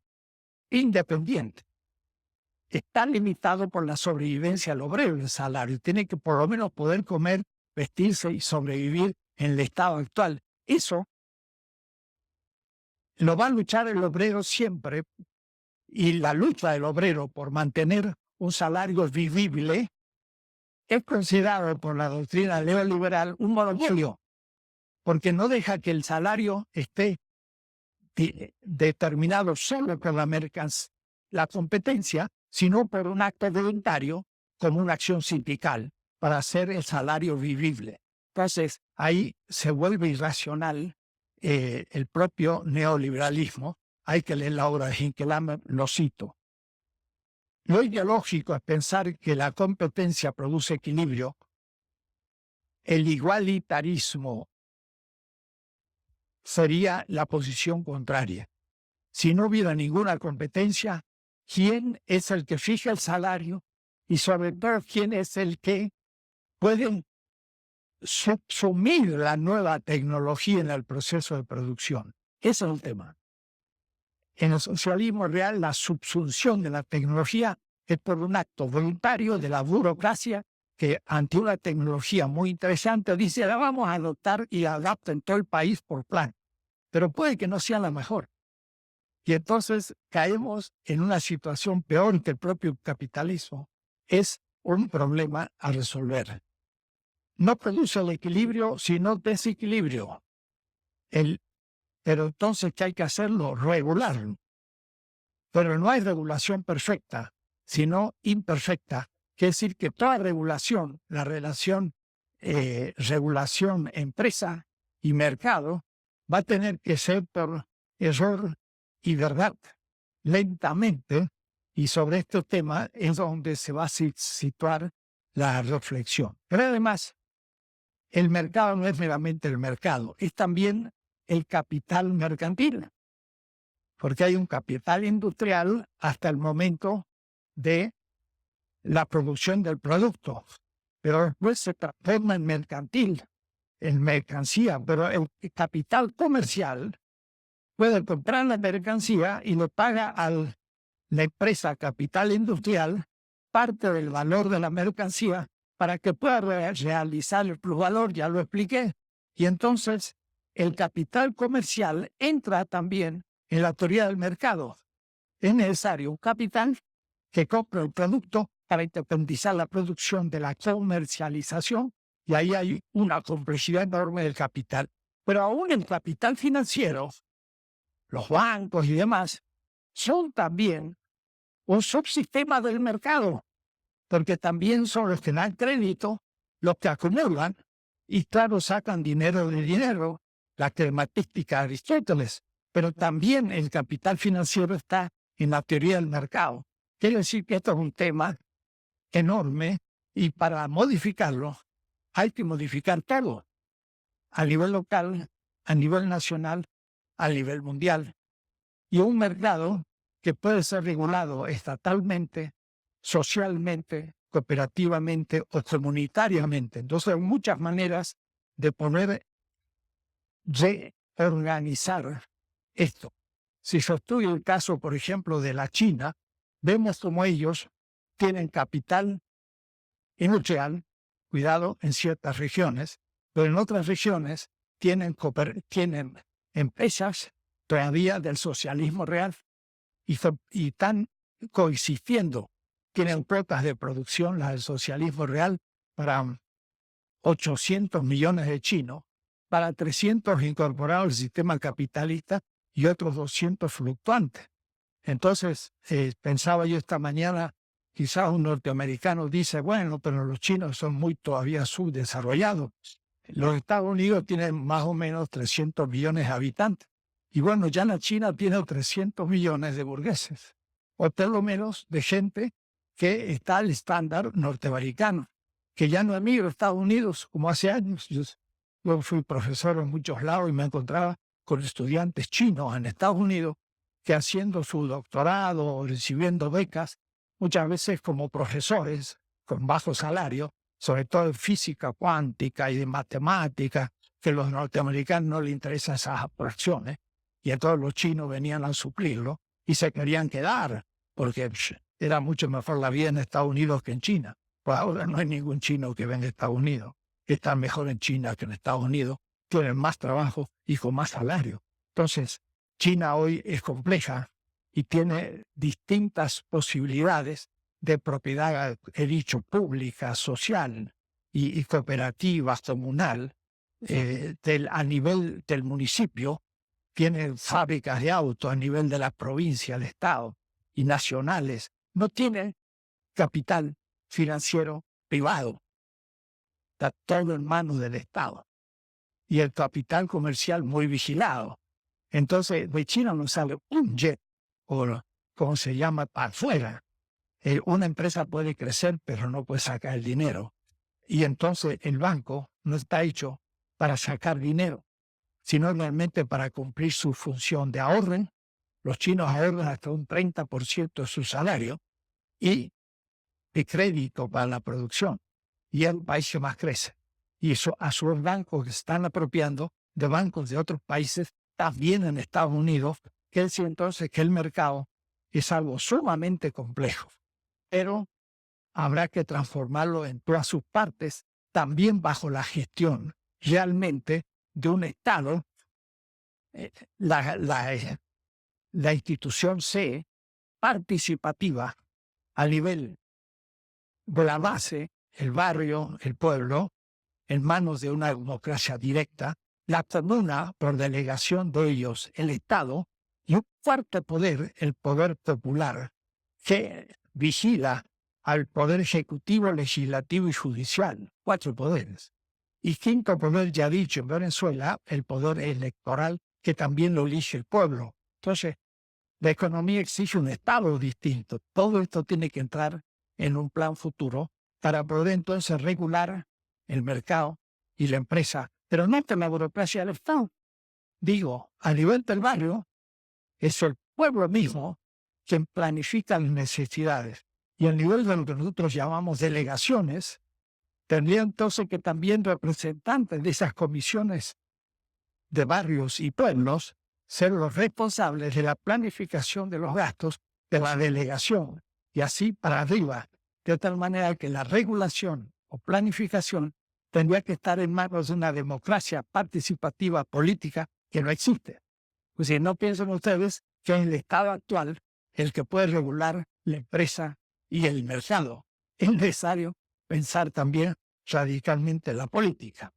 A: independiente. está limitado por la sobrevivencia del obrero, el salario. Tiene que por lo menos poder comer, vestirse y sobrevivir en el estado actual. Eso lo va a luchar el obrero siempre, y la lucha del obrero por mantener un salario vivible es considerado por la doctrina neoliberal un monopolio, porque no deja que el salario esté determinado solo por la competencia, sino por un acto voluntario como una acción sindical para hacer el salario vivible. Entonces, ahí se vuelve irracional el propio neoliberalismo. Hay que leer la obra de Hinkelhammer, lo cito. Lo ideológico es pensar que la competencia produce equilibrio. El igualitarismo sería la posición contraria. Si no hubiera ninguna competencia, ¿quién es el que fija el salario? Y sobre todo, ¿quién es el que puede subsumir la nueva tecnología en el proceso de producción? Ese es el tema. En el socialismo real, la subsunción de la tecnología es por un acto voluntario de la burocracia que ante una tecnología muy interesante dice, la vamos a adoptar y adapta en todo el país por plan. Pero puede que no sea la mejor. Y entonces caemos en una situación peor que el propio capitalismo. Es un problema a resolver. No produce el equilibrio, sino desequilibrio. Pero entonces, ¿qué hay que hacerlo? Regularlo. Pero no hay regulación perfecta, sino imperfecta. Quiere decir que toda regulación, la relación regulación empresa y mercado, va a tener que ser por error y verdad, lentamente, y sobre este tema es donde se va a situar la reflexión. Pero además, el mercado no es meramente el mercado, es también el capital mercantil, porque hay un capital industrial hasta el momento de la producción del producto, pero después se transforma en mercantil, en mercancía, pero el capital comercial puede comprar la mercancía y lo paga a la empresa capital industrial parte del valor de la mercancía para que pueda realizar el plusvalor, ya lo expliqué. Y entonces el capital comercial entra también en la teoría del mercado. Es necesario un capital que compre el producto para independizar la producción de la comercialización, y ahí hay una complejidad enorme del capital. Pero aún el capital financiero, los bancos y demás, son también un subsistema del mercado, porque también son los que dan crédito, los que acumulan, y claro, sacan dinero de dinero, la crematística de Aristóteles, pero también el capital financiero está en la teoría del mercado. Quiere decir que esto es un tema enorme, y para modificarlo hay que modificar todo, a nivel local, a nivel nacional, a nivel mundial. Y un mercado que puede ser regulado estatalmente, socialmente, cooperativamente o comunitariamente. Entonces hay muchas maneras de poder reorganizar esto. Si se estudia el caso, por ejemplo, de la China, vemos como ellos tienen capital industrial, cuidado, en ciertas regiones, pero en otras regiones tienen empresas todavía del socialismo real y están coexistiendo. Tienen cuotas de producción, las del socialismo real, para 800 millones de chinos, para 300 incorporados al sistema capitalista y otros 200 fluctuantes. Entonces, pensaba yo esta mañana, quizás un norteamericano dice, bueno, pero los chinos son muy todavía subdesarrollados. Los Estados Unidos tienen más o menos 300 millones de habitantes. Y bueno, ya la China tiene 300 millones de burgueses, o por lo menos de gente que está al estándar norteamericano, que ya no emigra a Estados Unidos como hace años. Yo fui profesor en muchos lados y me encontraba con estudiantes chinos en Estados Unidos que haciendo su doctorado, recibiendo becas, muchas veces como profesores con bajo salario, sobre todo en física cuántica y de matemática, que a los norteamericanos no les interesan esas abstracciones, y entonces los chinos venían a suplirlo y se querían quedar, porque era mucho mejor la vida en Estados Unidos que en China. Pues ahora no hay ningún chino que venga a Estados Unidos. Está mejor en China que en Estados Unidos. Tienen más trabajo y con más salario. Entonces, China hoy es compleja y tiene distintas posibilidades de propiedad, he dicho, pública, social y cooperativa, comunal, a nivel del municipio. Tiene fábricas de autos a nivel de la provincia, el estado y nacionales. No tiene capital financiero privado. Está todo en manos del Estado. Y el capital comercial muy vigilado. Entonces, de China no sale un jet, o como se llama, para afuera. Una empresa puede crecer, pero no puede sacar el dinero. Y entonces el banco no está hecho para sacar dinero, sino realmente para cumplir su función de ahorren. Los chinos ahorran hasta un 30% de su salario y de crédito para la producción. Y es el país que más crece. Y eso a sus bancos que están apropiando de bancos de otros países, también en Estados Unidos, que es entonces que el mercado es algo sumamente complejo. Pero habrá que transformarlo en todas sus partes, también bajo la gestión realmente de un Estado. La institución C participativa a nivel de la base, el barrio, el pueblo, en manos de una democracia directa, la comuna por delegación de ellos, el Estado, y un cuarto poder, el poder popular, que vigila al poder ejecutivo, legislativo y judicial, 4 poderes. Y quinto poder, ya dicho en Venezuela, el poder electoral, que también lo elige el pueblo. Entonces, la economía exige un Estado distinto. Todo esto tiene que entrar en un plan futuro para poder entonces regular el mercado y la empresa, pero no que la burocracia del Estado. Digo, a nivel del barrio, es el pueblo mismo quien planifica las necesidades. Y a nivel de lo que nosotros llamamos delegaciones, tendría entonces que también representantes de esas comisiones de barrios y pueblos ser los responsables de la planificación de los gastos de la delegación y así para arriba, de tal manera que la regulación o planificación tendría que estar en manos de una democracia participativa política que no existe. Pues si no piensan ustedes que en el estado actual el que puede regular la empresa y el mercado, es necesario pensar también radicalmente la política.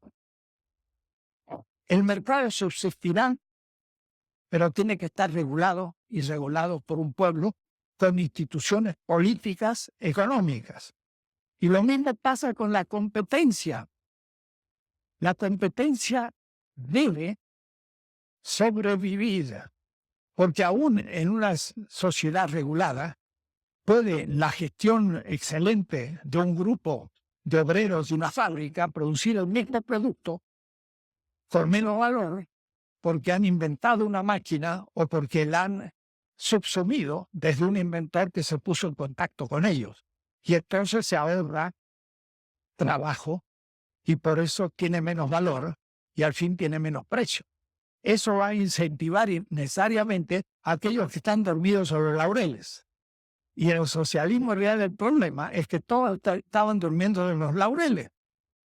A: El mercado subsistirá, pero tiene que estar regulado y regulado por un pueblo con instituciones políticas económicas. Y lo mismo pasa con la competencia. La competencia debe sobrevivir, porque aún en una sociedad regulada puede la gestión excelente de un grupo de obreros de una fábrica producir el mismo producto con menos valor porque han inventado una máquina o porque la han subsumido desde un inventor que se puso en contacto con ellos. Y entonces se ahorra trabajo y por eso tiene menos valor y al fin tiene menos precio. Eso va a incentivar necesariamente a aquellos que están dormidos sobre laureles. Y en el socialismo real el problema es que todos estaban durmiendo en los laureles.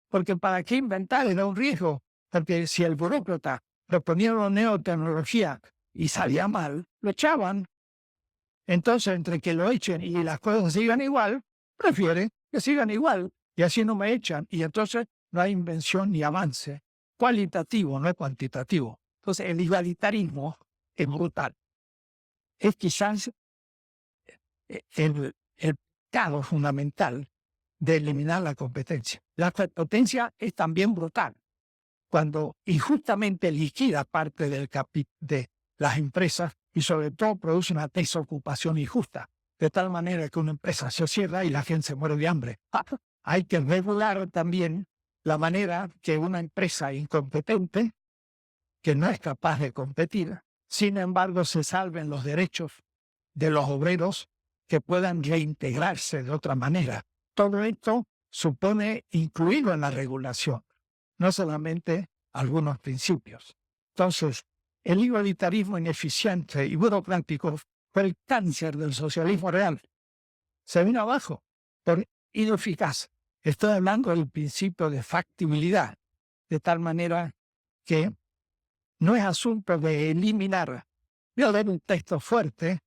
A: Porque para qué inventar era un riesgo. Porque si el burócrata proponía una neotecnología y salía mal, lo echaban. Entonces, entre que lo echen y las cosas sigan igual, prefiere que sigan igual. Y así no me echan. Y entonces no hay invención ni avance cualitativo, no es cuantitativo. Entonces, el igualitarismo es brutal. Es quizás el pecado fundamental de eliminar la competencia. La competencia es también brutal. Cuando injustamente liquida parte de las empresas y sobre todo produce una desocupación injusta, de tal manera que una empresa se cierra y la gente se muere de hambre. Hay que regular también la manera que una empresa incompetente, que no es capaz de competir, sin embargo se salven los derechos de los obreros que puedan reintegrarse de otra manera. Todo esto supone incluirlo en la regulación, no solamente algunos principios. Entonces, el igualitarismo ineficiente y burocrático fue el cáncer del socialismo real. se vino abajo por ineficaz. Estoy hablando del principio de factibilidad, de tal manera que no es asunto de eliminar. Voy a leer un texto fuerte,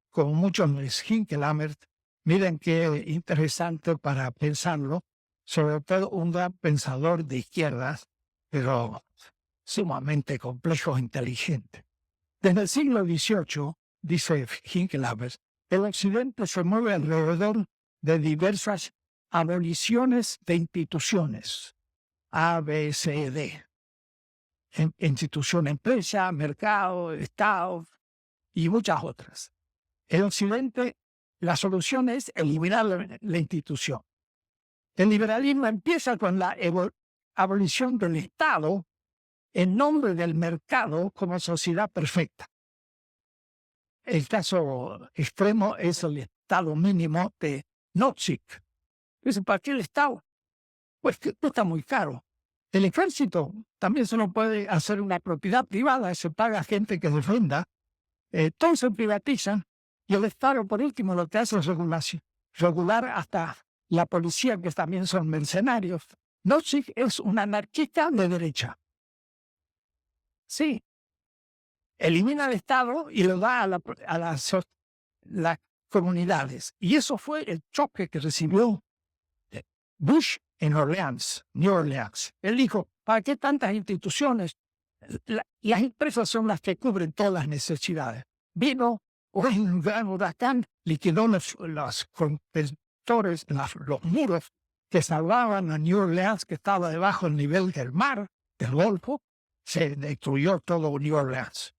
A: con muchos Hinckelamert. Miren qué interesante para pensarlo, sobre todo un gran pensador de izquierdas, pero sumamente complejo e inteligente. Desde el siglo XVIII, dice Hinckelamert, el Occidente se mueve alrededor de diversas aboliciones de instituciones, A, B, C, D. Institución, empresa, mercado, Estado y muchas otras. En Occidente, la solución es eliminar la institución. El liberalismo empieza con la abolición del Estado en nombre del mercado como sociedad perfecta. El caso extremo es el Estado mínimo de Nozick. Dice, ¿para qué el Estado? Pues que está muy caro. El ejército también se lo puede hacer una propiedad privada, se paga a gente que defenda, todos se privatizan, y el Estado, por último, lo que hace es regular hasta la policía, que también son mercenarios. Nozick es un anarquista de derecha. Sí, elimina el Estado y lo da a las comunidades. Y eso fue el choque que recibió Bush en Orleans, New Orleans. Él dijo, ¿para qué tantas instituciones? Las empresas son las que cubren todas las necesidades. Vino un gran huracán, liquidó los contentores, los muros que salvaban a New Orleans, que estaba debajo del nivel del mar, del Golfo. Se destruyó todo New Orleans.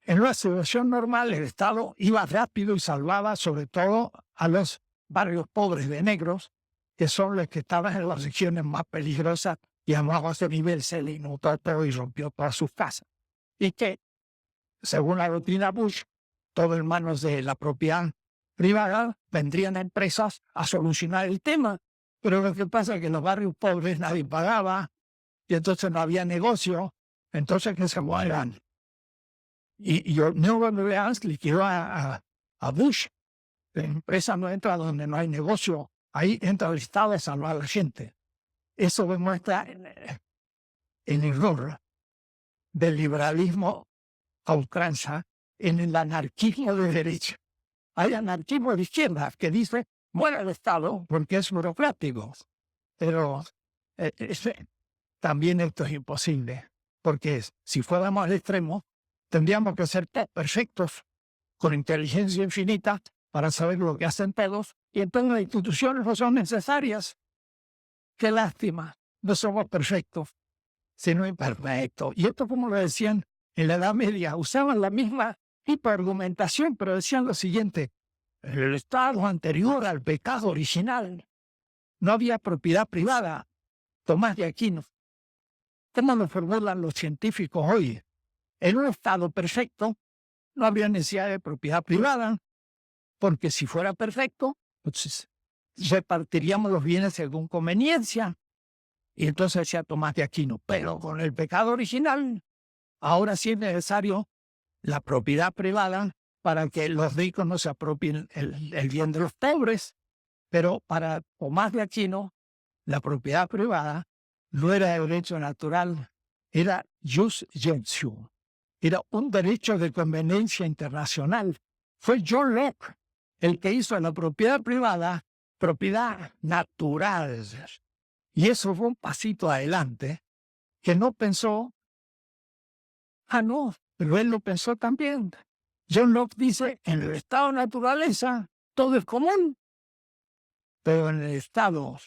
A: En una situación normal, el Estado iba rápido y salvaba sobre todo a los barrios pobres de negros, que son los que estaban en las regiones más peligrosas, y abajo a ese nivel se le inundó todo y rompió todas sus casas. Y que, según la doctrina Bush, todo en manos de la propiedad privada, vendrían empresas a solucionar el tema. Pero lo que pasa es que en los barrios pobres nadie pagaba, y entonces no había negocio, entonces que se mueran. Y New Orleans liquidó a Bush. La empresa no entra donde no hay negocio, ahí entra el Estado a salvar a la gente. Eso demuestra el error del liberalismo a ultranza en el anarquismo de derecha. Hay anarquismo de izquierda que dice, muere el Estado porque es burocrático. Pero también esto es imposible, porque si fuéramos al extremo, tendríamos que ser perfectos, con inteligencia infinita, para saber lo que hacen todos, y entonces las instituciones no son necesarias. Qué lástima, no somos perfectos, sino imperfectos. Y esto, como lo decían en la Edad Media, usaban la misma tipo de argumentación, pero decían lo siguiente: en el estado anterior al pecado original no había propiedad privada. Tomás de Aquino. ¿Cómo lo formulan los científicos hoy? En un estado perfecto no habría necesidad de propiedad privada, porque si fuera perfecto, pues repartiríamos los bienes según conveniencia. Y entonces decía Tomás de Aquino, pero con el pecado original, ahora sí es necesario la propiedad privada para que los ricos no se apropien el bien de los pobres. Pero para Tomás de Aquino, la propiedad privada no era derecho natural, era jus gentium, era un derecho de conveniencia internacional. Fue John Locke el que hizo la propiedad privada propiedad natural. Y eso fue un pasito adelante que no pensó, no, pero él lo pensó también. John Locke dice, en el estado de naturaleza todo es común, pero en el estado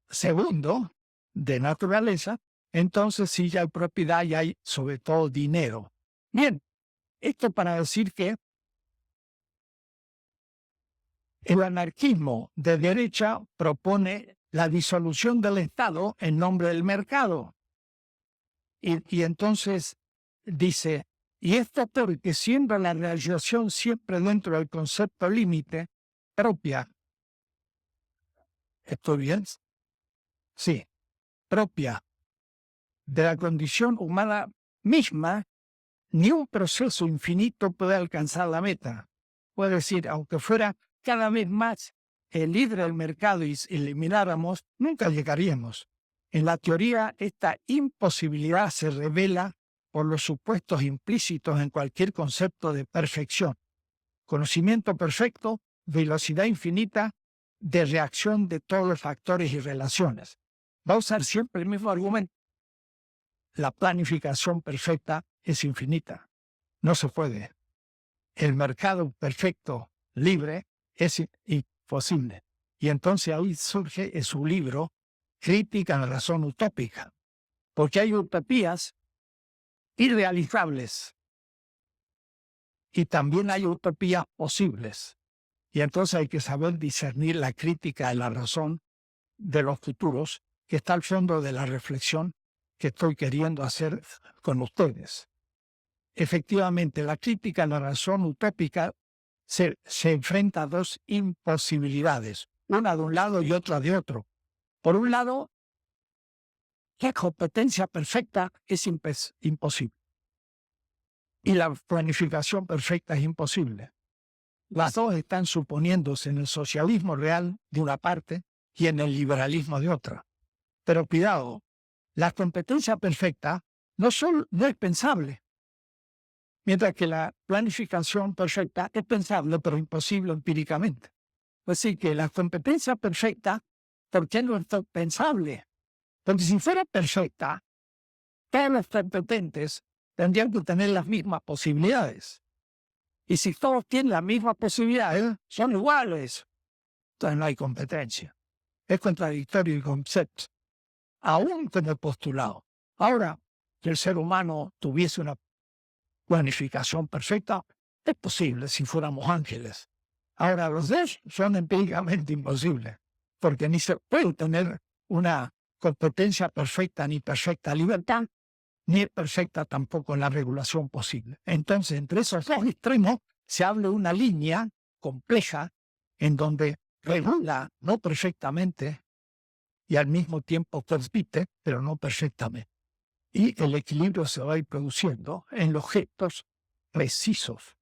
A: segundo de naturaleza, entonces sí ya hay propiedad y hay sobre todo dinero. Bien, esto para decir que el anarquismo de derecha propone la disolución del Estado en nombre del mercado. Y entonces dice, y esto porque siempre la realización siempre dentro del concepto límite propia. ¿Estoy bien? Sí, propia de la condición humana misma, ni un proceso infinito puede alcanzar la meta. Puede decir, aunque fuera cada vez más el libre del mercado y elimináramos, nunca llegaríamos. En la teoría, esta imposibilidad se revela por los supuestos implícitos en cualquier concepto de perfección. Conocimiento perfecto, velocidad infinita de reacción de todos los factores y relaciones. Va a usar siempre el mismo argumento. La planificación perfecta es infinita. No se puede. El mercado perfecto, libre, es imposible. Y entonces ahí surge en su libro Crítica a la razón utópica. Porque hay utopías irrealizables y también hay utopías posibles. Y entonces hay que saber discernir la crítica a la razón de los futuros, que está al fondo de la reflexión que estoy queriendo hacer con ustedes. Efectivamente, la crítica a la razón utópica se enfrenta a dos imposibilidades, una de un lado y otra de otro. Por un lado, la competencia perfecta es imposible y la planificación perfecta es imposible. Las dos están suponiéndose en el socialismo real de una parte y en el liberalismo de otra. Pero cuidado, la competencia perfecta no es pensable, mientras que la planificación perfecta es pensable pero imposible empíricamente. Así que la competencia perfecta, ¿por qué no es pensable? Porque si fuera perfecta, todos los competentes tendrían que tener las mismas posibilidades. Y si todos tienen las mismas posibilidades, son iguales. Entonces no hay competencia. Es contradictorio el concepto, aún con el postulado. Ahora, que el ser humano tuviese una planificación perfecta, es posible si fuéramos ángeles. Ahora, los dos son empíricamente imposibles, porque ni se puede tener una competencia perfecta ni perfecta libertad, ni perfecta tampoco la regulación posible. Entonces, entre esos dos extremos se habla de una línea compleja en donde regula no perfectamente y al mismo tiempo compite, pero no perfectamente. Y el equilibrio se va a ir produciendo en los gestos precisos.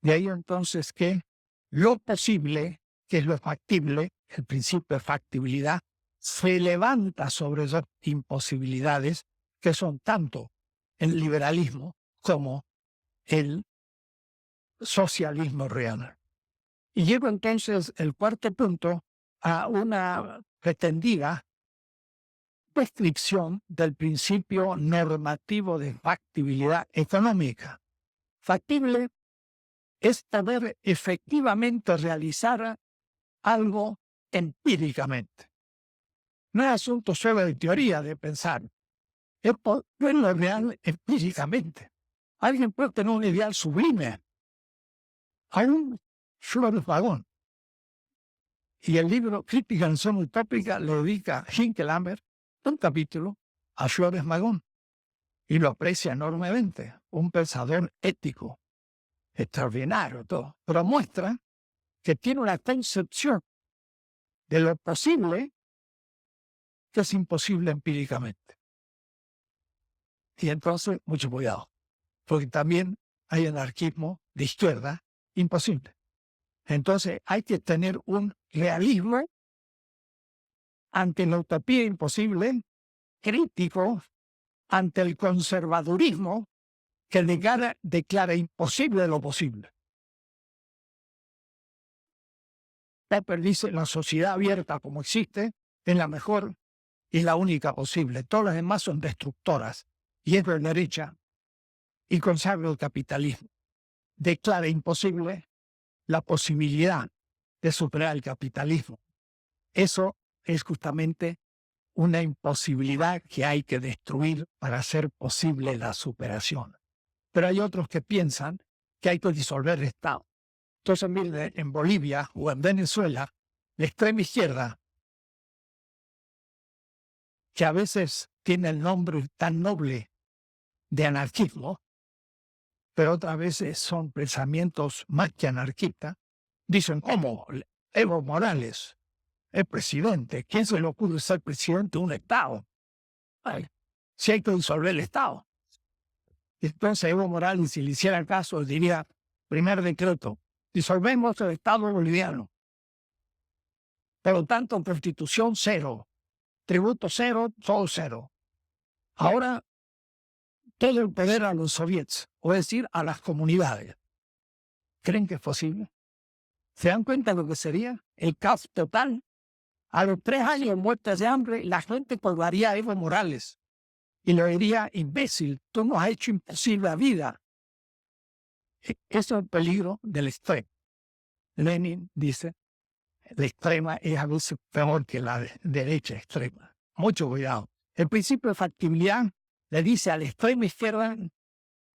A: De ahí entonces que lo posible, que es lo factible, el principio de factibilidad, se levanta sobre esas imposibilidades que son tanto el liberalismo como el socialismo real. Y llego entonces el cuarto punto a una pretendida descripción del principio normativo de factibilidad económica. Factible es saber efectivamente realizar algo empíricamente. No es asunto solo de teoría, de pensar. Es lo real empíricamente. Alguien puede tener un ideal sublime. Hay un Flores Magón. Y el libro Crítica a la Razón Utópica le dedica Hinkelhammer un capítulo a Flores Magón. Y lo aprecia enormemente. Un pensador ético, extraordinario, todo. Pero muestra que tiene una concepción de lo posible que es imposible empíricamente. Y entonces, mucho cuidado, porque también hay anarquismo de izquierda imposible. Entonces, hay que tener un realismo ante la utopía imposible, crítico ante el conservadurismo que declara imposible lo posible. Pepper dice, la sociedad abierta como existe es la mejor y la única posible. Todas las demás son destructoras. Y es de derecha y consagra el capitalismo. Declara imposible la posibilidad de superar el capitalismo. Eso es justamente una imposibilidad que hay que destruir para hacer posible la superación. Pero hay otros que piensan que hay que disolver el Estado. Entonces, mire, en Bolivia o en Venezuela, la extrema izquierda, que a veces tiene el nombre tan noble de anarquismo, pero otras veces son pensamientos más que anarquistas, dicen, ¿cómo? Evo Morales es presidente. ¿Quién se le ocurre ser presidente de un Estado? Ay, si hay que disolver el Estado. Entonces Evo Morales, si le hiciera caso, diría, primer decreto, disolvemos el Estado boliviano. Por lo tanto, prostitución cero, tributo cero, todo cero. Ahora, todo el poder a los soviets, o es decir, a las comunidades. ¿Creen que es posible? ¿Se dan cuenta de lo que sería? El caos total. A los 3 años de muertes de hambre, la gente colgaría a Evo Morales y le diría, imbécil, tú nos has hecho imposible la vida. Eso es el peligro del extremo. Lenin dice, la extrema es a veces peor que la derecha extrema. Mucho cuidado. El principio de factibilidad le dice a la extrema izquierda,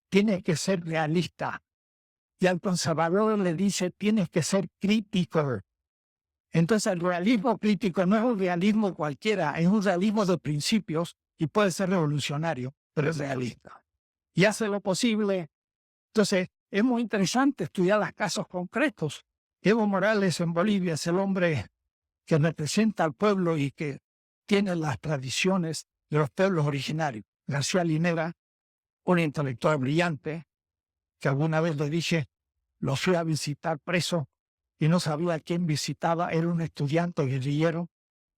A: tienes que ser realista. Y al conservador le dice, tienes que ser crítico. Entonces el realismo crítico no es un realismo cualquiera, es un realismo de principios y puede ser revolucionario, pero es realista. Y hace lo posible. Entonces es muy interesante estudiar los casos concretos. Evo Morales en Bolivia es el hombre que representa al pueblo y que tiene las tradiciones de los pueblos originarios. García Linera, un intelectual brillante, que alguna vez le dije, lo fui a visitar preso y no sabía a quién visitaba, era un estudiante guerrillero,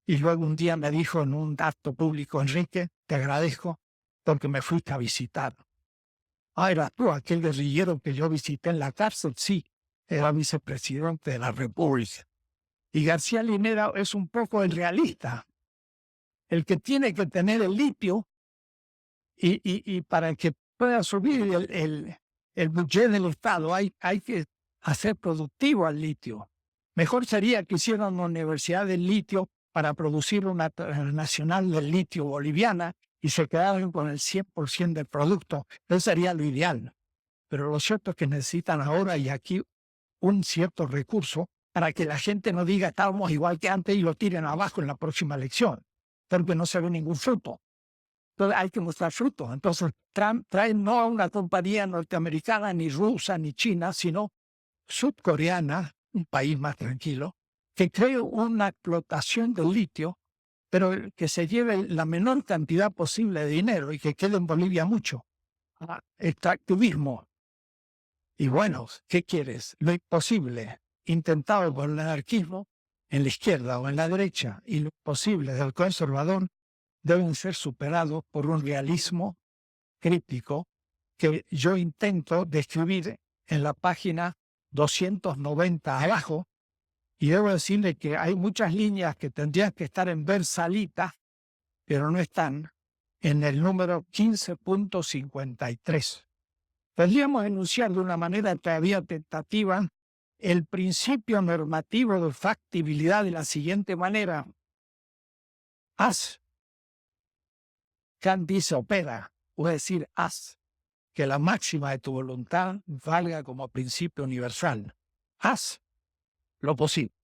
A: y luego un día me dijo en un acto público, Enrique, te agradezco porque me fuiste a visitar. Ah, ¿eras tú aquel guerrillero que yo visité en la cárcel? Sí, era vicepresidente de la República. Y García Linera es un poco el realista, el que tiene que tener el litio y para que pueda subir el budget del Estado hay que hacer productivo al litio. Mejor sería que hicieran una universidad del litio para producir una nacional del litio boliviana y se quedaran con el 100% del producto. Eso sería lo ideal. Pero lo cierto es que necesitan ahora y aquí un cierto recurso para que la gente no diga estamos igual que antes y lo tiren abajo en la próxima elección, porque no se ve ningún fruto. Entonces hay que mostrar fruto. Entonces Trump trae no a una compañía norteamericana, ni rusa, ni china, sino sudcoreana, un país más tranquilo, que cree una explotación del litio, pero que se lleve la menor cantidad posible de dinero y que quede en Bolivia mucho. Extractivismo. Y bueno, ¿qué quieres? Lo imposible, intentado por el anarquismo en la izquierda o en la derecha, y lo imposible del conservador, deben ser superados por un realismo crítico que yo intento describir en la página 290 abajo, y debo decirle que hay muchas líneas que tendrían que estar en versalita, pero no están en el número 15.53. Podríamos enunciar de una manera todavía tentativa el principio normativo de factibilidad de la siguiente manera. Haz, can dice opera, o es decir, haz, que la máxima de tu voluntad valga como principio universal. Haz lo posible.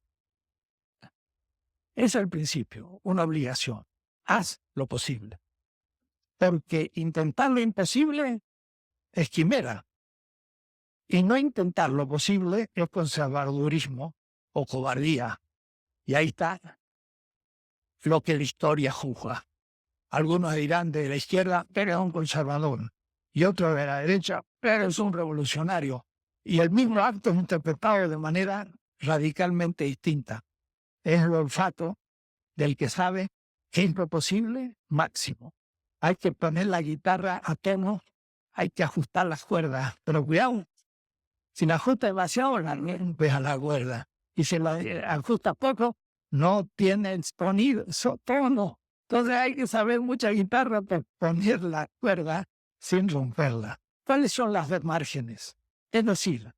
A: Ese es el principio, una obligación. Haz lo posible. Porque intentar lo imposible es quimera. Y no intentar lo posible es conservadurismo o cobardía. Y ahí está lo que la historia juzga. Algunos dirán de la izquierda, pero es un conservador. Y otros de la derecha, pero es un revolucionario. Y el mismo acto es interpretado de manera radicalmente distinta. Es el olfato del que sabe que es lo posible máximo. Hay que poner la guitarra a tono, hay que ajustar las cuerdas, pero cuidado, si la ajusta demasiado, la rompes a la cuerda. Y si la ajusta poco, no tiene sonido, tono. Entonces hay que saber mucha guitarra para poner la cuerda sin romperla. ¿Cuáles son las márgenes? Es decir,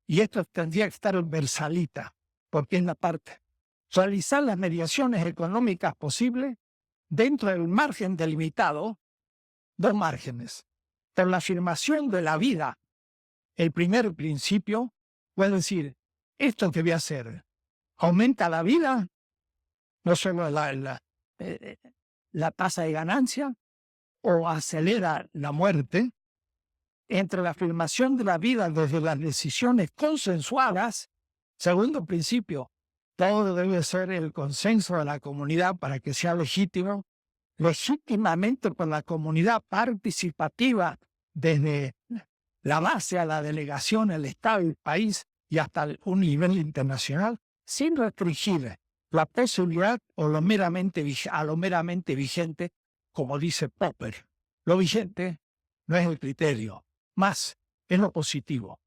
A: y esto tendría que estar en versalita, porque es la parte. Realizar las mediaciones económicas posibles dentro del margen delimitado, 2 márgenes. Por la afirmación de la vida, el primer principio, puedo decir, esto que voy a hacer, aumenta la vida, no solo la tasa de ganancia, o acelera la muerte. Entre la afirmación de la vida desde las decisiones consensuadas, segundo principio, todo debe ser el consenso de la comunidad para que sea legítimo, legítimamente por la comunidad participativa desde la base a la delegación, el Estado y el país y hasta un nivel internacional, sin restringir la posibilidad o a lo meramente vigente, como dice Popper. Lo vigente no es el criterio, más es lo positivo.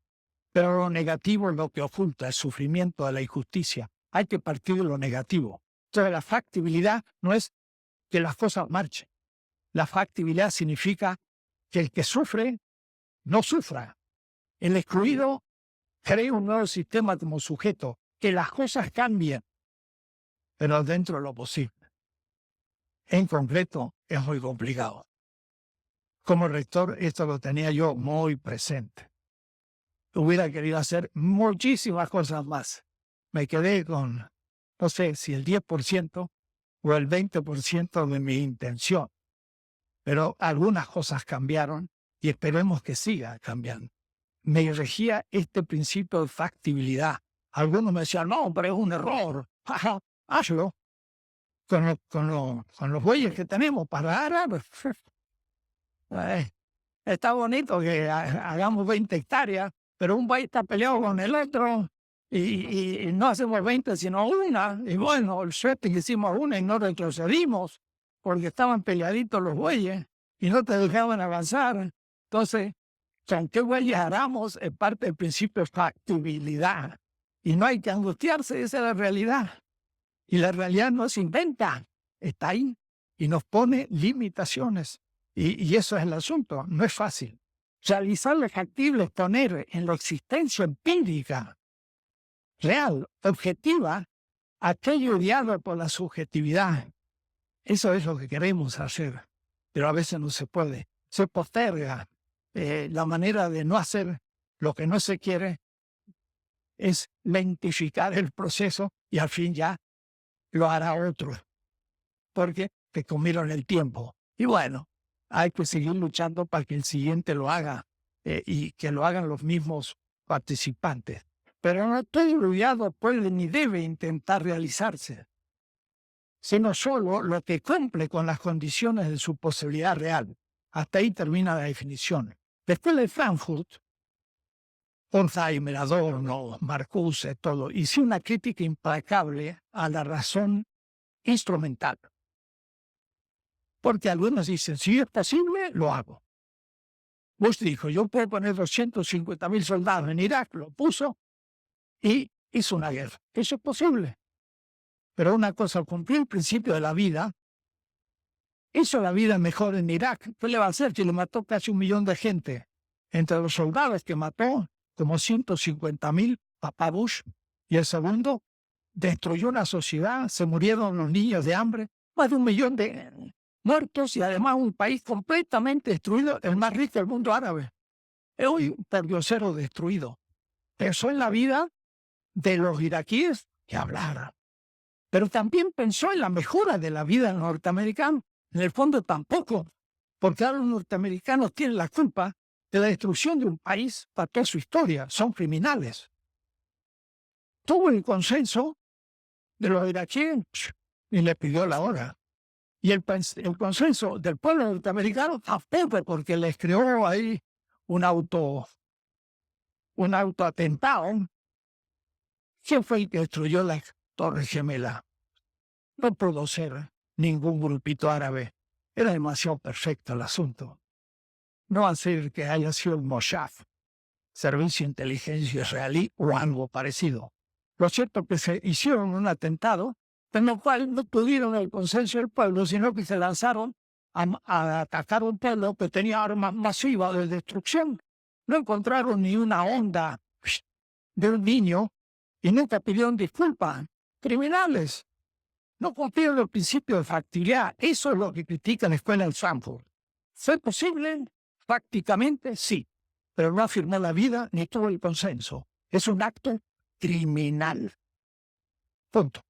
A: Pero lo negativo es lo que oculta el sufrimiento de la injusticia. Hay que partir de lo negativo. Entonces la factibilidad no es que las cosas marchen. La factibilidad significa que el que sufre no sufra. El excluido cree un nuevo sistema como sujeto, que las cosas cambien, pero dentro de lo posible. En concreto, es muy complicado. Como rector, esto lo tenía yo muy presente. Hubiera querido hacer muchísimas cosas más. Me quedé con, no sé si el 10% o el 20% de mi intención. Pero algunas cosas cambiaron y esperemos que siga cambiando. Me regía este principio de factibilidad. Algunos me decían, no, pero es un error. Hazlo. Con los bueyes que tenemos para arar. Está bonito que hagamos 20 hectáreas, pero un buey está peleado con el otro y no hacemos 20 sino una. Y bueno, el suerte que hicimos una y no retrocedimos porque estaban peleaditos los bueyes y no te dejaban avanzar. Entonces, ¿con qué bueyes aramos? Es parte del principio de factibilidad. Y no hay que angustiarse, esa es la realidad. Y la realidad no se inventa, está ahí y nos pone limitaciones. Y eso es el asunto, no es fácil. Realizar lo factible es poner en la existencia empírica, real, objetiva, aquello ideado por la subjetividad. Eso es lo que queremos hacer, pero a veces no se puede. Se posterga. La manera de no hacer lo que no se quiere es lentificar el proceso y al fin ya lo hará otro, porque te comieron el tiempo. Y bueno, hay que seguir luchando para que el siguiente lo haga y que lo hagan los mismos participantes. Pero no todo olvidado puede ni debe intentar realizarse, sino solo lo que cumple con las condiciones de su posibilidad real. Hasta ahí termina la definición. Después de Frankfurt, Horkheimer, Adorno, Marcuse, todo, hizo una crítica implacable a la razón instrumental. Porque algunos dicen, si es posible, lo hago. Bush dijo, yo puedo poner 250,000 soldados en Irak, lo puso y hizo una guerra. Eso es posible. Pero una cosa, cumplió el principio de la vida, hizo la vida mejor en Irak. ¿Qué le va a hacer si le mató casi 1,000,000 de gente? Entre los soldados que mató, como 150,000, papá Bush, y el segundo, destruyó una sociedad, se murieron los niños de hambre, más de 1,000,000 de muertos y además un país completamente destruido, el más rico del mundo árabe. Hoy un perdiocero destruido. Pensó en la vida de los iraquíes que hablara. Pero también pensó en la mejora de la vida norteamericana. En el fondo tampoco, porque ahora los norteamericanos tienen la culpa de la destrucción de un país para toda su historia. Son criminales. Tuvo el consenso de los iraquíes y le pidió la hora. Y el consenso del pueblo norteamericano tampoco, porque les creó ahí un autoatentado. ¿Quién fue el que destruyó la Torre Gemela? No pudo ser ningún grupito árabe. Era demasiado perfecto el asunto. No va a ser que haya sido el Mossad, Servicio de Inteligencia Israelí o algo parecido. Lo cierto es que se hicieron un atentado, en el cual no tuvieron el consenso del pueblo, sino que se lanzaron a atacar un pueblo que tenía armas masivas de destrucción. No encontraron ni una onda de un niño y nunca pidieron disculpas. Criminales. No cumplieron el principio de factibilidad. Eso es lo que critica la escuela de Frankfurt. ¿Fue posible? Prácticamente sí, pero no afirmó la vida ni tuvo el consenso. Es un acto criminal. Punto.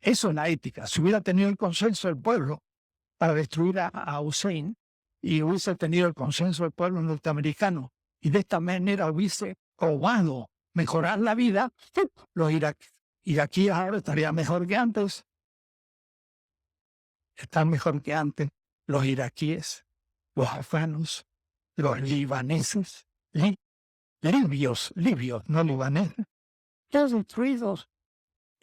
A: Eso es la ética. Si hubiera tenido el consenso del pueblo para destruir a Hussein y hubiese tenido el consenso del pueblo norteamericano y de esta manera hubiese probado mejorar la vida, los iraquíes ahora estarían mejor que antes. Están mejor que antes los iraquíes, los afganos, los libaneses, libios, no libaneses, todos destruidos.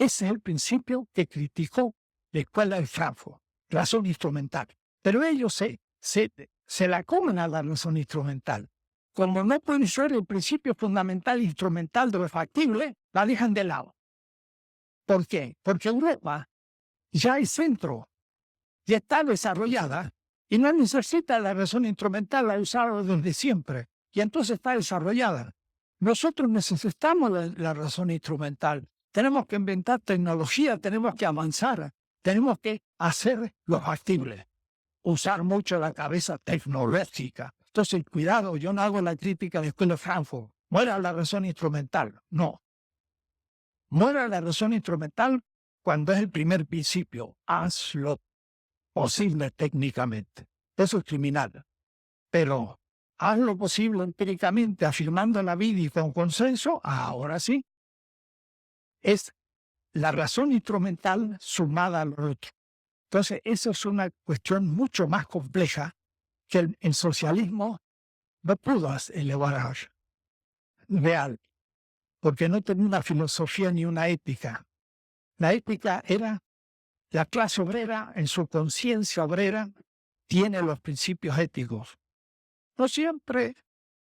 A: Ese es el principio que criticó la escuela de Frankfurt, razón instrumental. Pero ellos se la comen a la razón instrumental. Como no pueden ser el principio fundamental instrumental de lo factible, la dejan de lado. ¿Por qué? Porque Europa ya es centro, ya está desarrollada y no necesita la razón instrumental, la ha usado desde siempre. Y entonces está desarrollada. Nosotros necesitamos la razón instrumental. Tenemos que inventar tecnología, tenemos que avanzar, tenemos que hacer lo factible. Usar mucho la cabeza tecnológica. Entonces, cuidado, yo no hago la crítica de la escuela de Frankfurt. Muera la razón instrumental. No. Muera la razón instrumental cuando es el primer principio. Haz lo posible técnicamente. Eso es criminal. Pero haz lo posible empíricamente, afirmando la vida y con consenso, ahora sí. Es la razón instrumental sumada a lo otro. Entonces, eso es una cuestión mucho más compleja que el socialismo no pudo elevar real, porque no tenía una filosofía ni una ética. La ética era la clase obrera, en su conciencia obrera, tiene los principios éticos. No siempre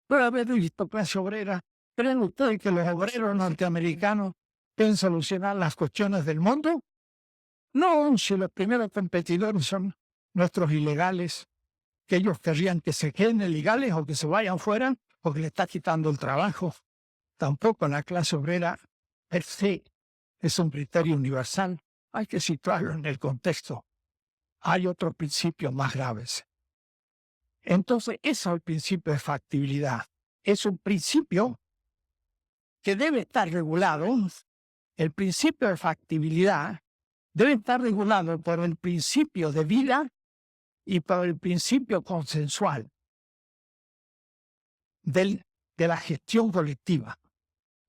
A: puede haber visto clase obrera. ¿Creen ustedes que los obreros norteamericanos pueden solucionar las cuestiones del mundo? No, si los primeros competidores son nuestros ilegales, que ellos querrían que se queden ilegales o que se vayan fuera porque le está quitando el trabajo. Tampoco la clase obrera per se es un criterio universal. Hay que situarlo en el contexto. Hay otros principios más graves. Entonces, ese es el principio de factibilidad. Es un principio que debe estar regulado. El principio de factibilidad debe estar regulado por el principio de vida y por el principio consensual de la gestión colectiva.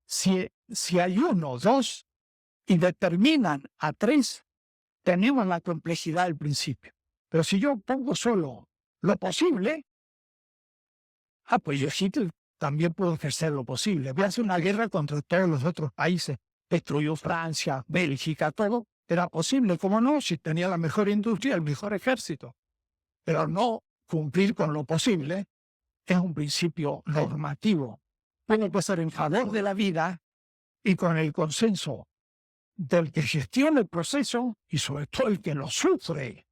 A: Si hay uno o dos y determinan a tres, tenemos la complejidad del principio. Pero si yo pongo solo lo posible, pues yo sí también puedo ejercer lo posible. Voy a hacer una guerra contra todos los otros países. Destruyó Francia, Bélgica, todo. Era posible, ¿cómo no? Si tenía la mejor industria, el mejor ejército. Pero no cumplir con lo posible es un principio normativo. Tiene que ser en favor de la vida y con el consenso del que gestiona el proceso y sobre todo el que lo sufre.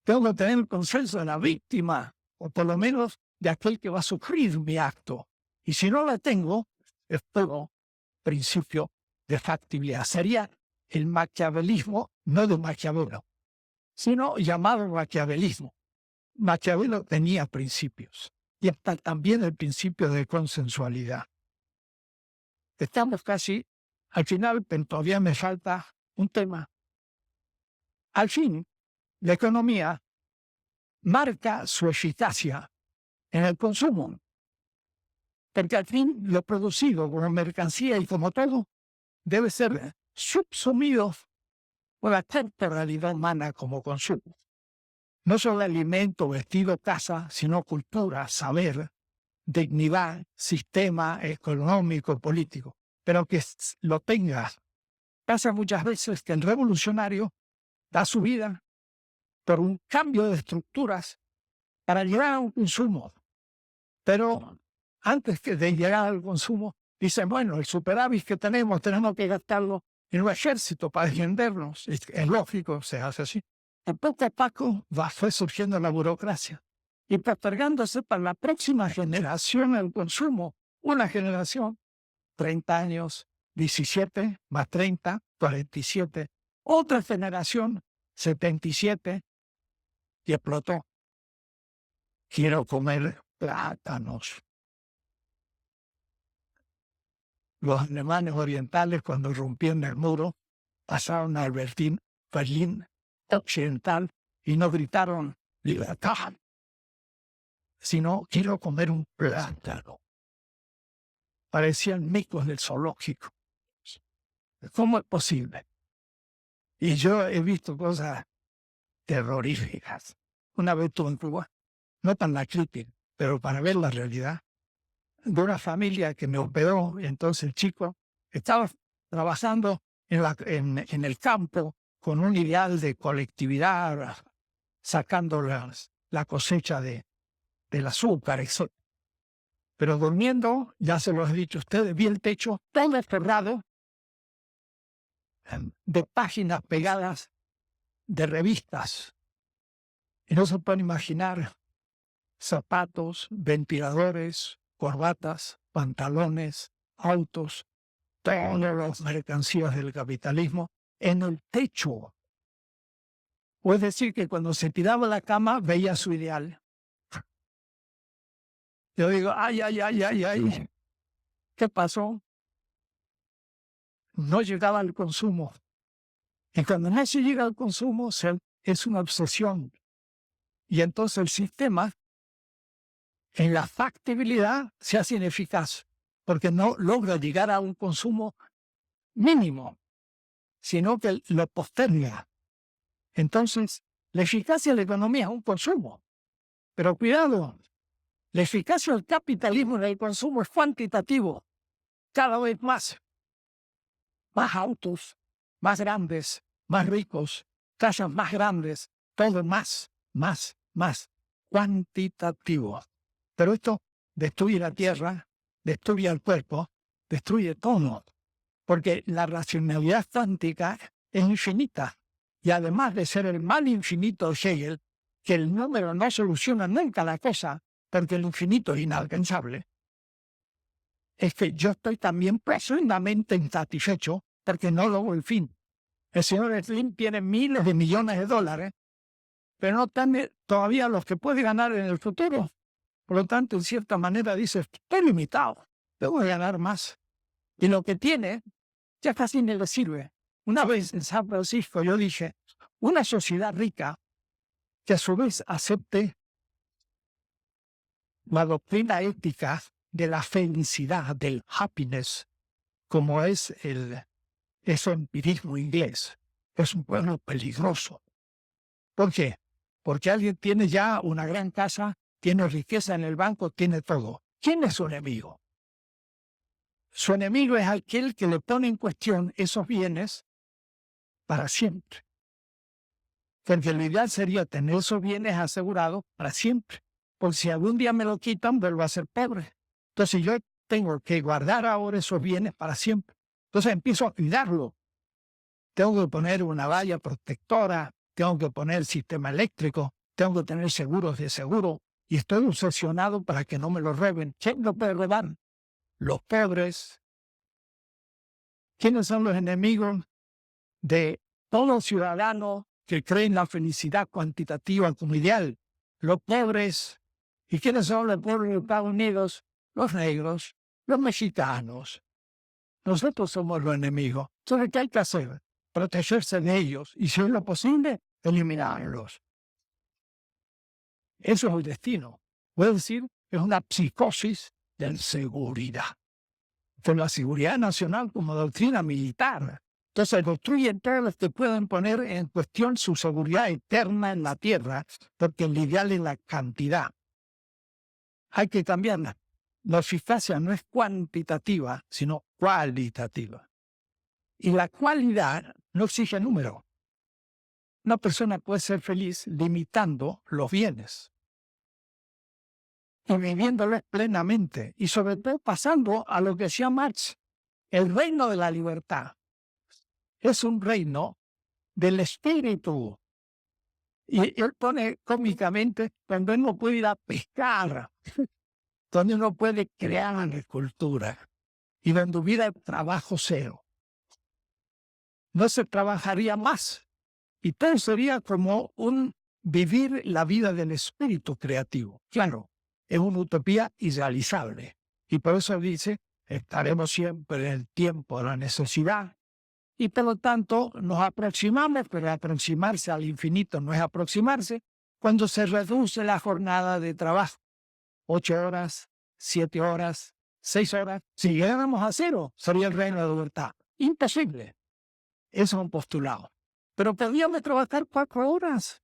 A: Tengo que tener el consenso de la víctima, o por lo menos de aquel que va a sufrir mi acto. Y si no la tengo, es todo principio de factibilidad. Sería el maquiavelismo, no de Maquiavelo, sino llamado maquiavelismo. Maquiavelo tenía principios y hasta también el principio de consensualidad. Estamos casi al final, pero todavía me falta un tema. Al fin, la economía marca su eficacia en el consumo, porque al fin lo producido como mercancía y como todo debe ser subsumido por la temporalidad humana como consumo. No solo alimento, vestido, casa, sino cultura, saber, dignidad, sistema económico, político. Pero que lo tenga. Pasa muchas veces que el revolucionario da su vida por un cambio de estructuras para llegar a un consumo. Pero antes de llegar al consumo, dicen, bueno, el superávit que tenemos que gastarlo en un ejército para defendernos. Es lógico, se hace así. En poco a poco fue surgiendo la burocracia y postergándose para la próxima generación el consumo. Una generación, 30 años, 17 más 30, 47. Otra generación, 77, y explotó. Quiero comer plátanos. Los alemanes orientales, cuando rompieron el muro, pasaron a Berlín occidental y no gritaron libertad, sino quiero comer un plátano. Parecían micos del zoológico. ¿Cómo es posible? Y yo he visto cosas terroríficas. Una vez estuve en Cuba, no tan la crítica, pero para ver la realidad, de una familia que me operó, y entonces el chico estaba trabajando en el campo con un ideal de colectividad, sacando la cosecha del azúcar, etc. Pero durmiendo, ya se los he dicho a ustedes, vi el techo todo cerrado de páginas pegadas de revistas. Y no se pueden imaginar zapatos, ventiladores, corbatas, pantalones, autos, todas las mercancías del capitalismo en el techo. O es decir, que cuando se tiraba a la cama veía su ideal. Yo digo, ay, ¿qué pasó? No llegaba al consumo. Y cuando no se llega al consumo, es una obsesión. Y entonces el sistema, en la factibilidad, se hace ineficaz, porque no logra llegar a un consumo mínimo, sino que lo posterga. Entonces, la eficacia de la economía es un consumo. Pero cuidado, la eficacia del capitalismo en el consumo es cuantitativo. Cada vez más autos, más grandes, más ricos, casas más grandes, todo más cuantitativo. Pero esto destruye la tierra, destruye el cuerpo, destruye todo, porque la racionalidad cuántica es infinita. Y además de ser el mal infinito de Hegel, que el número no soluciona nunca la cosa, porque el infinito es inalcanzable, es que yo estoy también profundamente insatisfecho porque no logro el fin. El señor Slim tiene miles de millones de dólares, pero no tiene todavía los que puede ganar en el futuro. Por lo tanto, en cierta manera dice, estoy limitado, tengo que ganar más. Y lo que tiene ya casi ni le sirve. Una vez en San Francisco yo dije, una sociedad rica que a su vez acepte la doctrina ética de la felicidad, del happiness, como es ese empirismo inglés, es un pueblo peligroso. ¿Por qué? Porque alguien tiene ya una gran casa, tiene riqueza en el banco, tiene todo. ¿Quién es su enemigo? Su enemigo es aquel que le pone en cuestión esos bienes para siempre. Porque lo ideal sería tener esos bienes asegurados para siempre. Porque si algún día me lo quitan, vuelvo a ser pobre. Entonces yo tengo que guardar ahora esos bienes para siempre. Entonces empiezo a cuidarlo. Tengo que poner una valla protectora, tengo que poner sistema eléctrico, tengo que tener seguros de seguro. Y estoy obsesionado para que no me lo roben. ¿Quién lo puede robar? Los pobres. ¿Quiénes son los enemigos de todo ciudadano que cree en la felicidad cuantitativa como ideal? Los pobres. ¿Y quiénes son los pobres de Estados Unidos? Los negros, los mexicanos. Nosotros somos los enemigos. Entonces, ¿qué hay que hacer? Protegerse de ellos y, si es lo posible, eliminarlos. Eso es el destino. Puedo decir, es una psicosis de seguridad. Con la seguridad nacional como doctrina militar. Entonces destruyen todos los que pueden poner en cuestión su seguridad eterna en la tierra, porque el ideal es la cantidad. Hay que cambiarla. La eficacia no es cuantitativa, sino cualitativa. Y la cualidad no exige número. Una persona puede ser feliz limitando los bienes y viviéndolos plenamente, y sobre todo pasando a lo que decía Marx, el reino de la libertad. Es un reino del espíritu. Y él pone cómicamente cuando uno puede ir a pescar, donde uno puede crear agricultura y donde hubiera trabajo cero. No se trabajaría más. Y todo sería como un vivir la vida del espíritu creativo. Claro, es una utopía irrealizable. Y por eso dice, estaremos siempre en el tiempo de la necesidad. Y por lo tanto nos aproximamos, pero aproximarse al infinito no es aproximarse, cuando se reduce la jornada de trabajo. 8 horas, 7 horas, 6 horas. Si llegáramos a 0, sería el reino de la libertad. Imposible. Eso es un postulado. Pero podríamos trabajar 4 horas.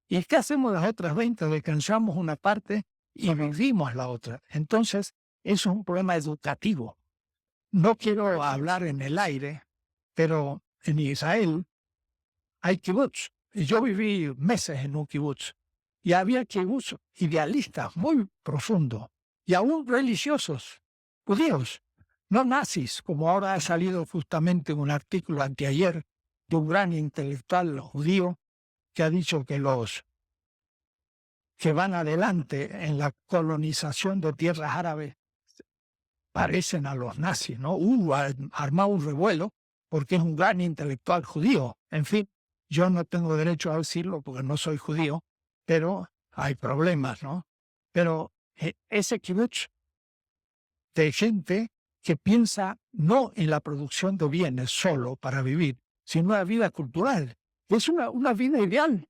A: ¿Y es que hacemos las otras 20? Descansamos una parte y vivimos la otra. Entonces, eso es un problema educativo. No quiero hablar en el aire, pero en Israel hay kibutz. Y yo viví meses en un kibutz. Y había kibutz idealistas muy profundos y aún religiosos, judíos, no nazis, como ahora ha salido justamente un artículo anteayer de un gran intelectual judío que ha dicho que los que van adelante en la colonización de tierras árabes parecen a los nazis, ¿no? Armado un revuelo porque es un gran intelectual judío. En fin, yo no tengo derecho a decirlo porque no soy judío, pero hay problemas, ¿no? Pero ese kibutz de gente que piensa no en la producción de bienes solo para vivir, sino una vida cultural. Es una vida ideal,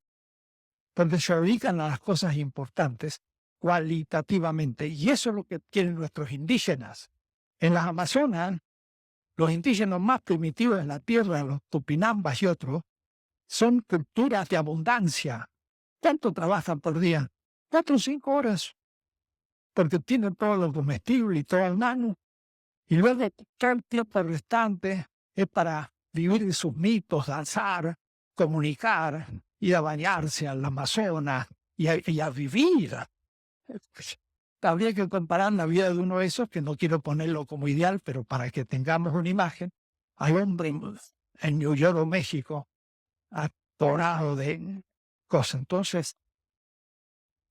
A: donde se dedican a las cosas importantes cualitativamente. Y eso es lo que quieren nuestros indígenas. En las Amazonas, los indígenas más primitivos de la tierra, los tupinambas y otros, son culturas de abundancia. ¿Cuánto trabajan por día? 4 o 5 horas, porque tienen todo lo comestible y todo el nano. Y luego todo el tiempo restante es para vivir de sus mitos, danzar, comunicar, ir a bañarse al Amazonas y a vivir. Pues, habría que comparar la vida de uno de esos, que no quiero ponerlo como ideal, pero para que tengamos una imagen. Hay hombre en New York, México, atorado de cosas. Entonces,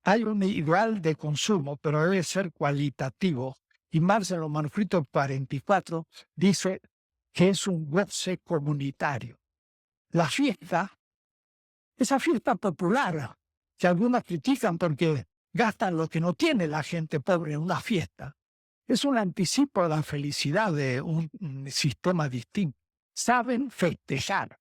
A: hay un ideal de consumo, pero debe ser cualitativo. Y Marx en los manuscritos 44 dice que es un goce comunitario. La fiesta, esa fiesta popular, que algunas critican porque gastan lo que no tiene la gente pobre en una fiesta, es un anticipo de la felicidad de un sistema distinto. Saben festejar.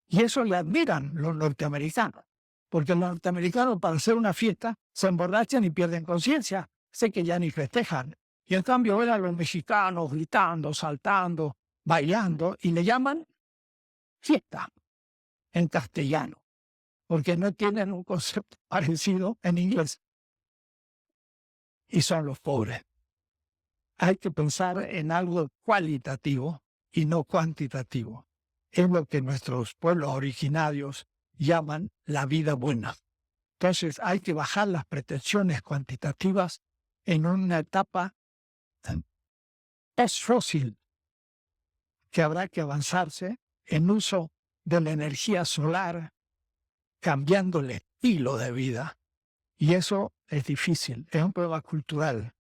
A: Y eso le admiran los norteamericanos. Porque los norteamericanos, para hacer una fiesta, se emborrachan y pierden conciencia. Sé que ya ni festejan. Y en cambio ven a los mexicanos gritando, saltando, bailando, y le llaman fiesta en castellano, porque no tienen un concepto parecido en inglés. Y son los pobres. Hay que pensar en algo cualitativo y no cuantitativo. Es lo que nuestros pueblos originarios llaman la vida buena. Entonces hay que bajar las pretensiones cuantitativas en una etapa post-fósil, que habrá que avanzarse en uso de la energía solar, cambiando el estilo de vida. Y eso es difícil, es un problema cultural,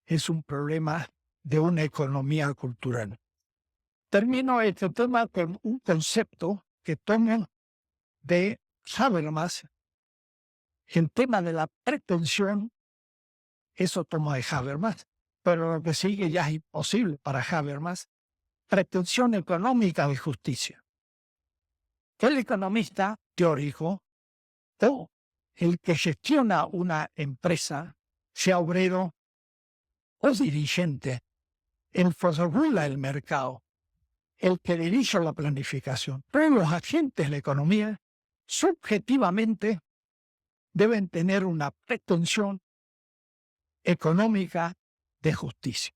A: es un problema de una economía cultural. Termino este tema con un concepto que tomo de Habermas. El tema de la pretensión, eso tomo de Habermas, pero lo que sigue ya es imposible para Habermas. Pretensión económica de justicia. El economista teórico, o el que gestiona una empresa, sea obrero o dirigente, el que regula el mercado, el que dirige la planificación, pero los agentes de la economía subjetivamente deben tener una pretensión económica de justicia.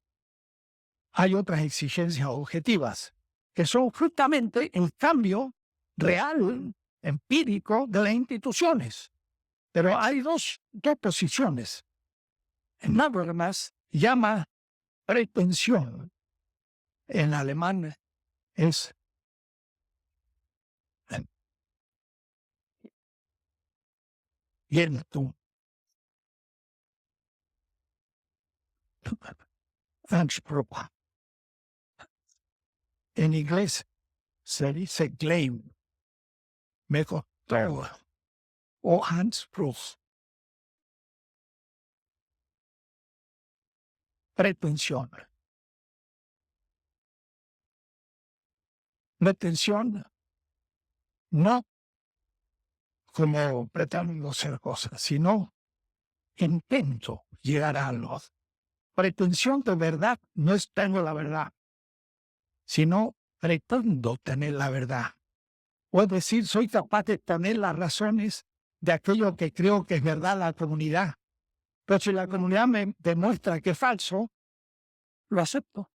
A: Hay otras exigencias objetivas, que son justamente el cambio real, empírico de las instituciones. Pero hay dos posiciones. Habermas llama pretensión. En alemán es Geltung. Anspruch. En inglés se dice claim. Me costó. O Anspruch. Pretensión. Pretensión no como pretendo ser cosas, sino intento llegar a algo. Pretensión de verdad no es tengo la verdad, sino pretendo tener la verdad. O es decir, soy capaz de tener las razones de aquello que creo que es verdad la comunidad. Pero si la comunidad me demuestra que es falso, lo acepto,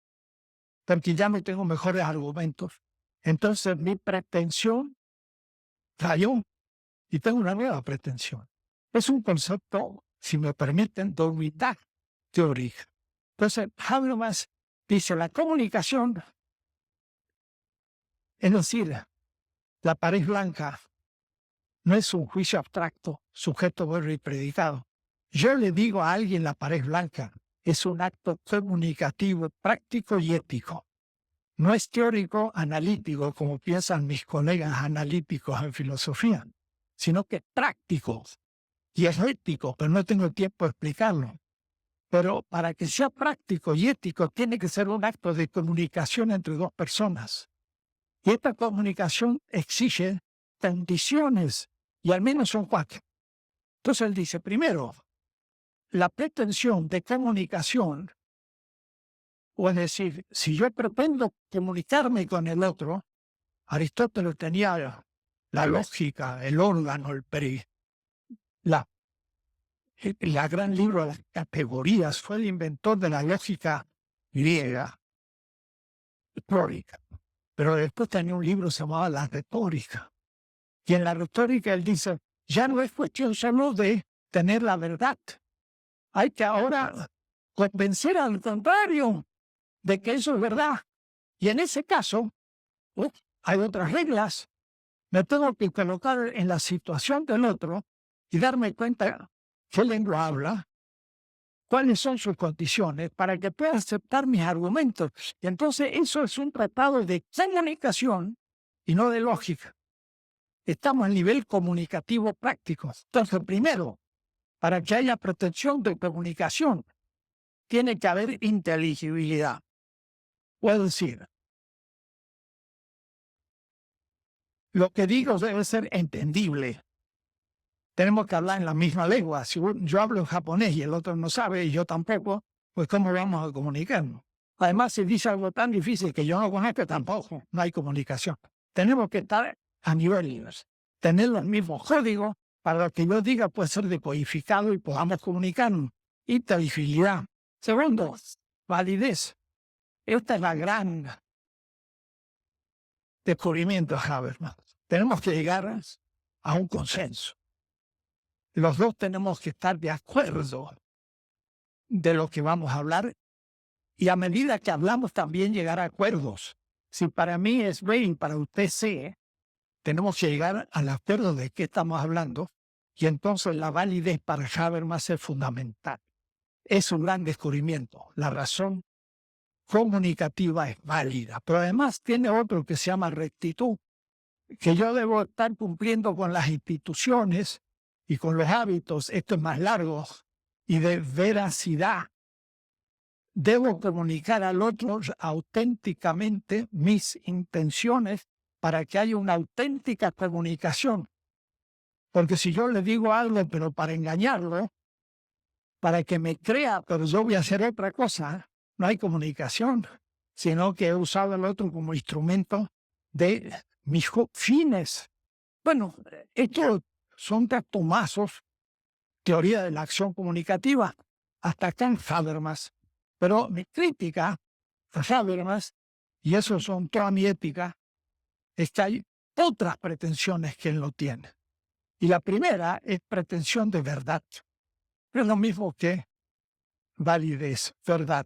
A: porque ya me tengo mejores argumentos Entonces mi pretensión falló y tengo una nueva pretensión. Es un concepto, si me permiten, de humildad teórica. Entonces, Habermas dice, la comunicación, es decir, la pared blanca, no es un juicio abstracto, sujeto, verbo y predicado. Yo le digo a alguien la pared blanca, es un acto comunicativo, práctico y ético. No es teórico, analítico, como piensan mis colegas analíticos en filosofía, sino que es práctico y es ético, pero no tengo tiempo de explicarlo. Pero para que sea práctico y ético, tiene que ser un acto de comunicación entre dos personas. Y esta comunicación exige condiciones, y al menos son 4. Entonces él dice, primero, la pretensión de comunicación, o es decir, si yo pretendo comunicarme con el otro, Aristóteles tenía la lógica, el órgano, la gran libro de las categorías, fue el inventor de la lógica griega, retórica. Pero después tenía un libro que se llamaba La Retórica. Y en la retórica él dice, ya no es cuestión solo de tener la verdad. Hay que ahora convencer al contrario de que eso es verdad. Y en ese caso, hay otras reglas. Me tengo que colocar en la situación del otro y darme cuenta qué lengua habla, cuáles son sus condiciones, para que pueda aceptar mis argumentos. Y entonces eso es un tratado de comunicación y no de lógica. Estamos a nivel comunicativo práctico. Entonces, primero, para que haya protección de comunicación, tiene que haber inteligibilidad. Puedo decir, lo que digo debe ser entendible. Tenemos que hablar en la misma lengua. Si yo hablo japonés y el otro no sabe y yo tampoco, pues ¿cómo vamos a comunicarnos? Además, si dice algo tan difícil que yo no conozco, tampoco, no hay comunicación. Tenemos que estar a niveles, tener los mismos códigos para lo que yo diga puede ser decodificado y podamos comunicarnos. Inteligibilidad. Segundo, validez. Esta es la gran descubrimiento de Habermas. Tenemos que llegar a un consenso. Los dos tenemos que estar de acuerdo de lo que vamos a hablar y a medida que hablamos también llegar a acuerdos. Si para mí es B y para usted C, tenemos que llegar al acuerdo de qué estamos hablando y entonces la validez para Habermas es fundamental. Es un gran descubrimiento. La razón comunicativa es válida, pero además tiene otro que se llama rectitud, que yo debo estar cumpliendo con las instituciones y con los hábitos, esto es más largo, y de veracidad. Debo comunicar al otro auténticamente mis intenciones para que haya una auténtica comunicación. Porque si yo le digo algo, pero para engañarlo, para que me crea, pero yo voy a hacer otra cosa, no hay comunicación, sino que he usado al otro como instrumento de mis fines. Bueno, estos son tomazos, teoría de la acción comunicativa, hasta acá en Habermas. Pero mi crítica a Habermas, y eso son toda mi ética, es que hay otras pretensiones que él no tiene. Y la primera es pretensión de verdad. Es lo mismo que validez, verdad.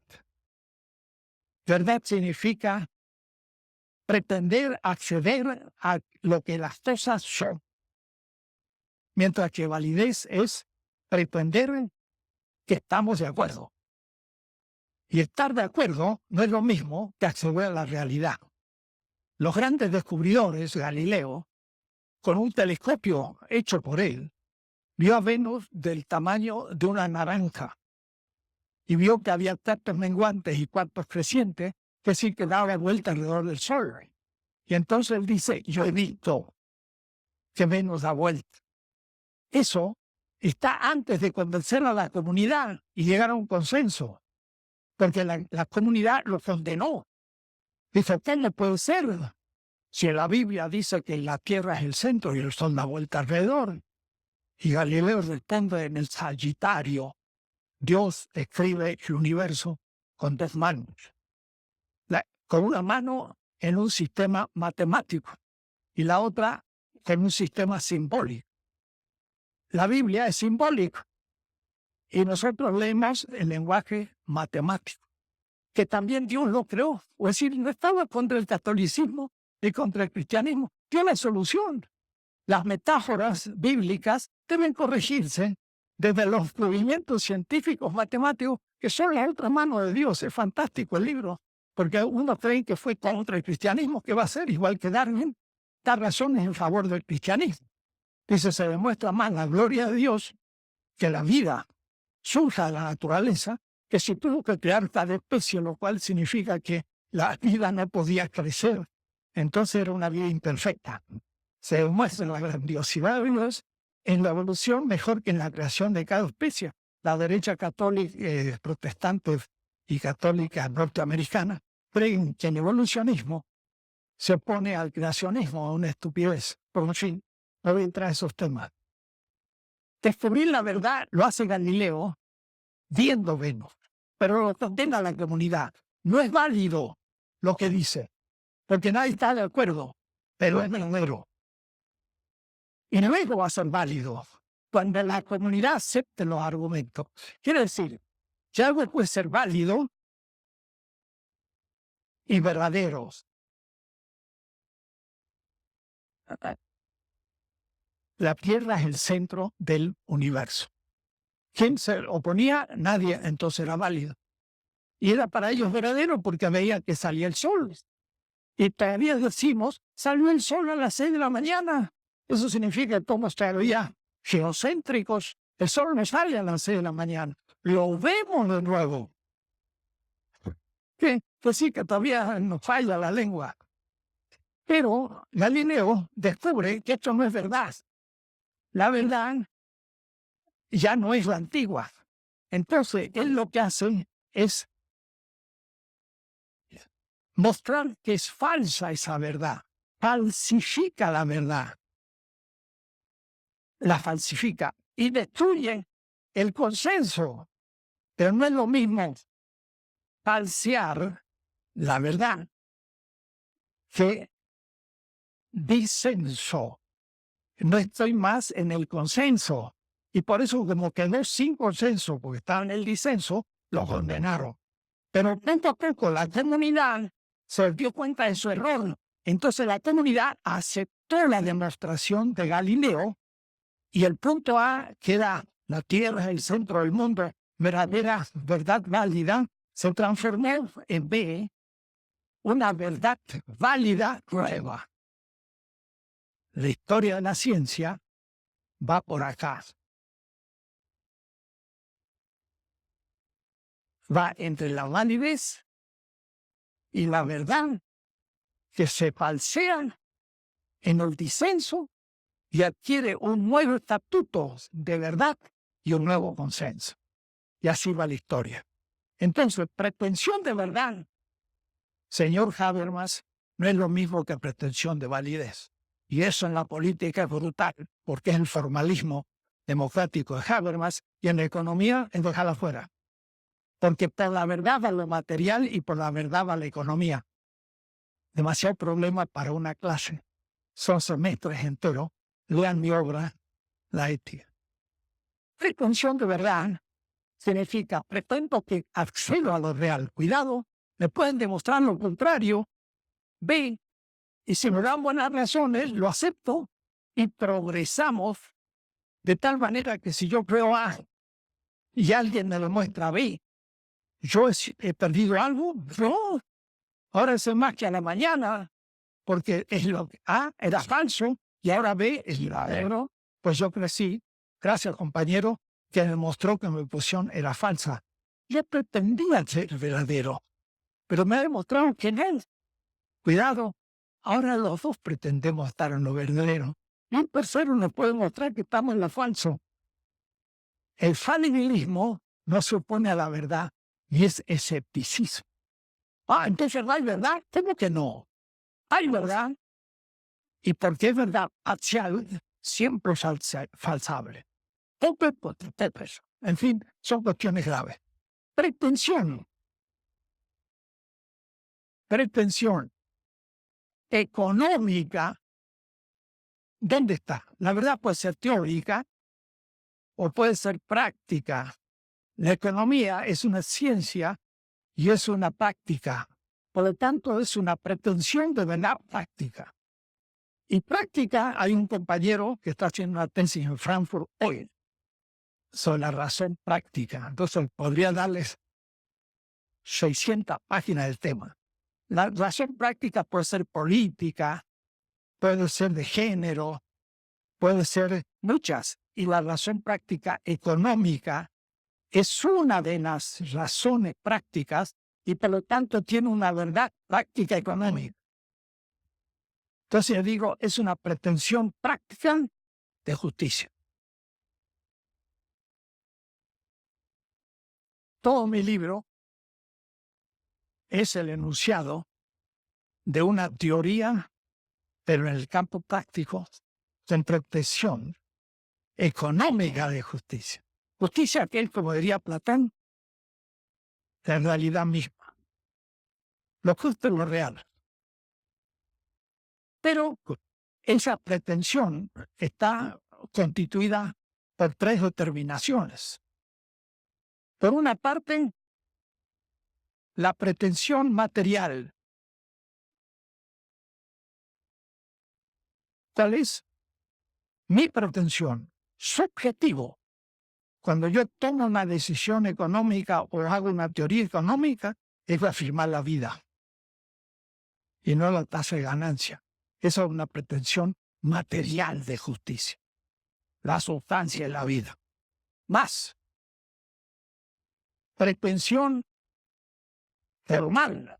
A: Verdad significa pretender acceder a lo que las cosas son. Mientras que validez es pretender que estamos de acuerdo. Y estar de acuerdo no es lo mismo que acceder a la realidad. Los grandes descubridores, Galileo, con un telescopio hecho por él, vio a Venus del tamaño de una naranja y vio que había cuartos menguantes y cuartos crecientes, que sí que daba vuelta alrededor del Sol. Y entonces él dice, yo he visto que Venus da vuelta. Eso está antes de convencer a la comunidad y llegar a un consenso, porque la comunidad lo condenó. Dice, ¿qué le puede ser? Si en la Biblia dice que la Tierra es el centro y el Sol da vuelta alrededor. Y Galileo responde en el Sagitario, Dios escribe el universo con 2 manos. Con una mano en un sistema matemático y la otra en un sistema simbólico. La Biblia es simbólica y nosotros leemos el lenguaje matemático, que también Dios lo creó. Es decir, no estaba contra el catolicismo ni contra el cristianismo. Tiene solución. Las metáforas bíblicas deben corregirse desde los movimientos científicos matemáticos, que son la otra mano de Dios. Es fantástico el libro, porque uno cree que fue contra el cristianismo, que va a ser igual que Darwin, da razones en favor del cristianismo. Dice, se demuestra más la gloria de Dios que la vida surja de la naturaleza, que si tuvo que crear tal especie, lo cual significa que la vida no podía crecer. Entonces era una vida imperfecta. Se demuestra la grandiosidad de Dios en la evolución mejor que en la creación de cada especie. La derecha católica, protestante y católica norteamericana creen que el evolucionismo se opone al creacionismo, a una estupidez. Por en fin, no voy a entrar en esos temas. Descubrir la verdad lo hace Galileo viendo Venus, pero lo condena a la comunidad. No es válido lo que dice, porque nadie está de acuerdo, pero es verdadero. Y luego va a ser válido cuando la comunidad acepte los argumentos. Quiere decir, que algo puede ser válido y verdadero. La Tierra es el centro del universo. ¿Quién se oponía? Nadie, entonces era válido. Y era para ellos verdadero porque veía que salía el sol. Y todavía decimos, salió el sol a las 6 de la mañana. Eso significa que somos todavía geocéntricos. El sol no sale a las 6 de la mañana. Lo vemos de nuevo. Que pues sí, que todavía nos falla la lengua. Pero Galileo descubre que esto no es verdad. La verdad ya no es la antigua. Entonces, él lo que hace es mostrar que es falsa esa verdad. Falsifica la verdad. La falsifica y destruye el consenso. Pero no es lo mismo falsear la verdad que disenso. No estoy más en el consenso. Y por eso, como quedó sin consenso, porque estaba en el disenso, lo condenaron. Pero poco a poco la comunidad se dio cuenta de su error. Entonces la comunidad aceptó la demostración de Galileo y el punto A, que era la Tierra, el centro del mundo, verdadera verdad válida, se transformó en B, una verdad válida nueva. La historia de la ciencia va por acá. Va entre la validez y la verdad que se falsean en el disenso y adquiere un nuevo estatuto de verdad y un nuevo consenso. Y así va la historia. Entonces, pretensión de verdad, señor Habermas, no es lo mismo que pretensión de validez. Y eso en la política es brutal, porque es el formalismo democrático de Habermas, y en la economía es dejarla afuera. Porque por la verdad va lo material y por la verdad va la economía. Demasiado problema para una clase. Son semestres enteros. Lean mi obra, La ética. Pretensión de verdad significa, pretendo que accedo a lo real. Cuidado, me pueden demostrar lo contrario. B, y si me dan buenas razones, lo acepto y progresamos de tal manera que si yo creo A y alguien me lo muestra B, yo he perdido algo. No, ahora es más que a la mañana, porque es lo que A era falso y ahora B es verdadero. Pues yo crecí, gracias compañero, que demostró que mi posición era falsa. Yo pretendía ser verdadero, pero me ha demostrado que no. Cuidado, ahora los dos pretendemos estar en lo verdadero. Y un tercero nos puede mostrar que estamos en lo falso. El falibilismo no se opone a la verdad, ni es escepticismo. Entonces no hay verdad. ¿Cómo que no? Hay verdad. Y porque es verdad parcial, siempre es falsable. En fin, son cuestiones graves. Pretensión. Pretensión. económica, ¿dónde está? La verdad puede ser teórica o puede ser práctica. La economía es una ciencia y es una práctica. Por lo tanto, es una pretensión de verdad práctica. Y práctica, hay un compañero que está haciendo una tesis en Frankfurt hoy sobre la razón práctica. Entonces, podría darles 600 páginas del tema. La razón práctica puede ser política, puede ser de género, puede ser muchas. Y la razón práctica económica es una de las razones prácticas y por lo tanto tiene una verdad práctica económica. Entonces yo digo, es una pretensión práctica de justicia. Todo mi libro es el enunciado de una teoría, pero en el campo práctico, de pretensión económica de justicia. Justicia que él, como diría Platón, la realidad misma. Lo justo es lo real. Pero esa pretensión está constituida por tres determinaciones. Por una parte, la pretensión material. ¿Cuál es? Mi pretensión, subjetivo. Cuando yo tomo una decisión económica o hago una teoría económica, es afirmar la vida y no la tasa de ganancia. Esa es una pretensión material de justicia. La sustancia de la vida. Más. Pretensión formal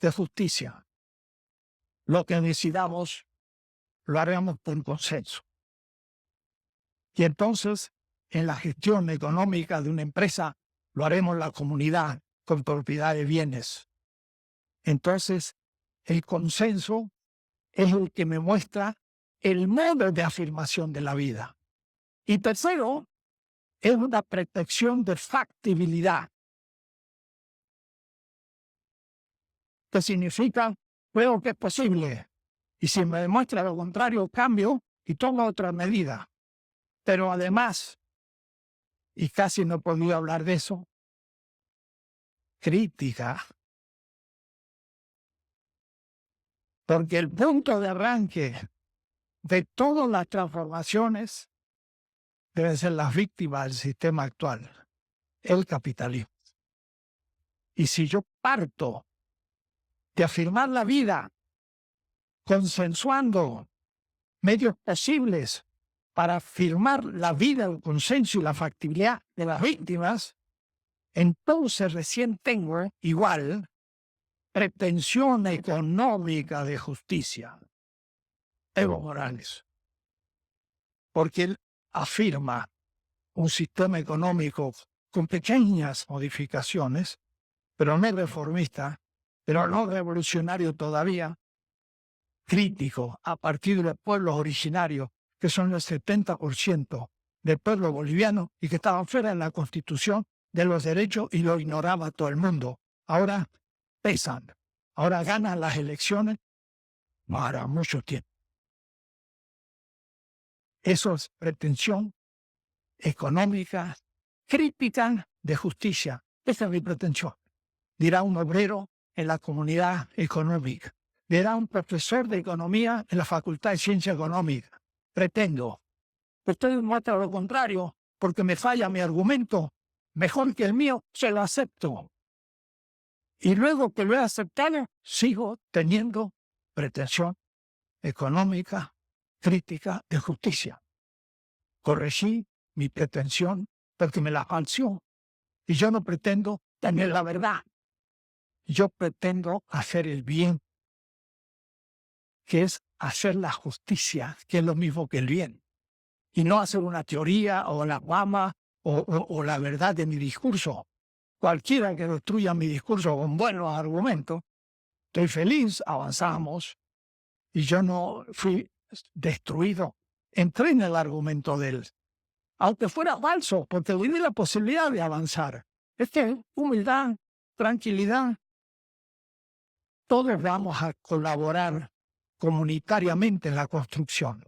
A: de justicia. Lo que decidamos lo haremos por consenso. Y entonces, en la gestión económica de una empresa, lo haremos la comunidad con propiedad de bienes. Entonces, el consenso es el que me muestra el modo de afirmación de la vida. Y tercero, es una pretensión de factibilidad. Que significa, creo que es posible. Y si me demuestra lo contrario, cambio y tomo otra medida. Pero además, y casi no he podido hablar de eso, crítica. Porque el punto de arranque de todas las transformaciones deben ser las víctimas del sistema actual, el capitalismo. Y si yo parto de afirmar la vida consensuando medios posibles para afirmar la vida, el consenso y la factibilidad de las víctimas, entonces recién tengo igual pretensión económica de justicia. Evo Morales. Porque él afirma un sistema económico con pequeñas modificaciones, pero no reformista, pero no revolucionario todavía, crítico a partir de pueblos originarios, que son el 70% del pueblo boliviano y que estaban fuera de la Constitución de los derechos y lo ignoraba todo el mundo. Ahora pesan, ahora ganan las elecciones para mucho tiempo. Eso es pretensión económica, crítica de justicia. Esa es mi pretensión. Dirá un obrero en la comunidad económica. Dirá un profesor de economía en la Facultad de Ciencia Económica. Pretendo. Ustedes muestran lo contrario, porque me falla mi argumento. Mejor que el mío, se lo acepto. Y luego que lo he aceptado, sigo teniendo pretensión económica, crítica de justicia. Corregí mi pretensión porque me la falseó. Y yo no pretendo tener la verdad. Yo pretendo hacer el bien, que es hacer la justicia, que es lo mismo que el bien. Y no hacer una teoría o la fama o la verdad de mi discurso. Cualquiera que destruya mi discurso con buenos argumentos, estoy feliz, avanzamos. Y yo no fui destruido. Entré en el argumento de él. Aunque fuera falso, porque le di la posibilidad de avanzar. Es que humildad, tranquilidad. todos vamos a colaborar comunitariamente en la construcción.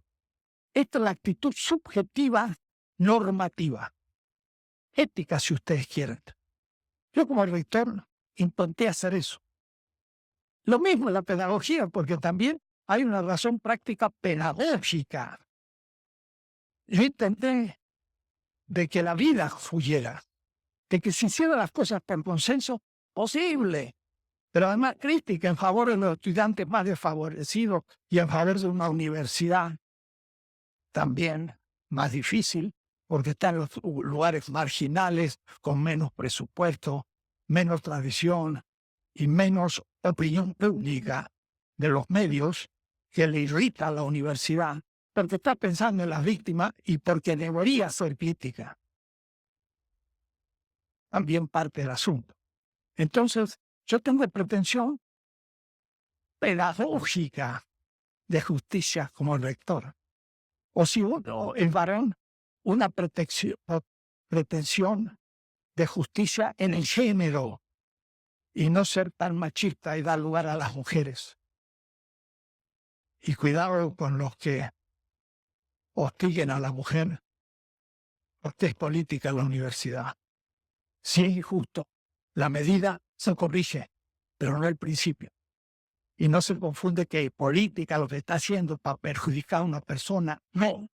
A: Esta es la actitud subjetiva normativa, ética si ustedes quieren. Yo como rector intenté hacer eso. Lo mismo en la pedagogía, porque también hay una razón práctica pedagógica. Yo intenté de que la vida fluyera, de que se hicieran las cosas por consenso posible, pero además crítica en favor de los estudiantes más desfavorecidos y en favor de una universidad también más difícil, porque están en los lugares marginales, con menos presupuesto, menos tradición y menos opinión pública de los medios, que le irrita a la universidad, porque está pensando en las víctimas y porque debería ser crítica. También parte del asunto. Entonces, yo tengo pretensión pedagógica de justicia como rector. O si uno, el varón, una pretensión de justicia en el género y no ser tan machista y dar lugar a las mujeres. Y cuidado con los que hostiguen a la mujer, porque es política en la universidad. Sí es injusto. La medida se corrige, pero no el principio. Y no se confunde que política lo que está haciendo para perjudicar a una persona. No.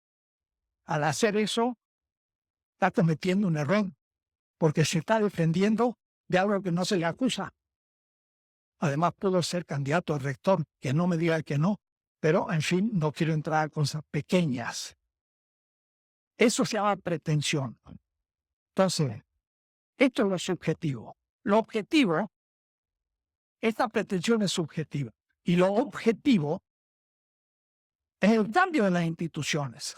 A: Al hacer eso, está cometiendo un error, porque se está defendiendo de algo que no se le acusa. Además, puedo ser candidato a rector, que no me diga que no, pero, en fin, no quiero entrar a cosas pequeñas. Eso se llama pretensión. Entonces, esto es lo subjetivo. Lo objetivo, esta pretensión es subjetiva. Y lo objetivo es el cambio de las instituciones.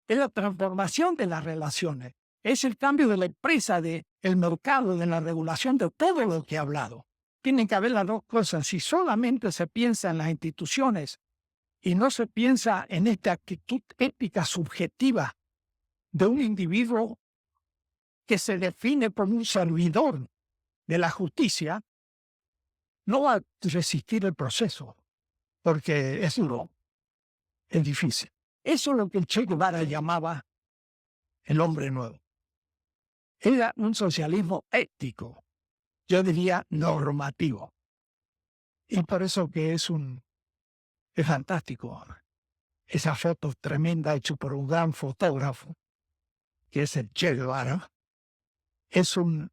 A: Es la transformación de las relaciones. Es el cambio de la empresa, del mercado, de la regulación, de todo lo que he hablado. Tienen que haber las dos cosas. Si solamente se piensa en las instituciones y no se piensa en esta actitud ética subjetiva de un individuo que se define como un servidor de la justicia, no va a resistir el proceso, porque es duro, es difícil. Eso es lo que el Che Guevara llamaba el hombre nuevo. Era un socialismo ético, yo diría normativo. Y por eso que es fantástico. Esa foto tremenda hecha por un gran fotógrafo, que es el Che Guevara, es un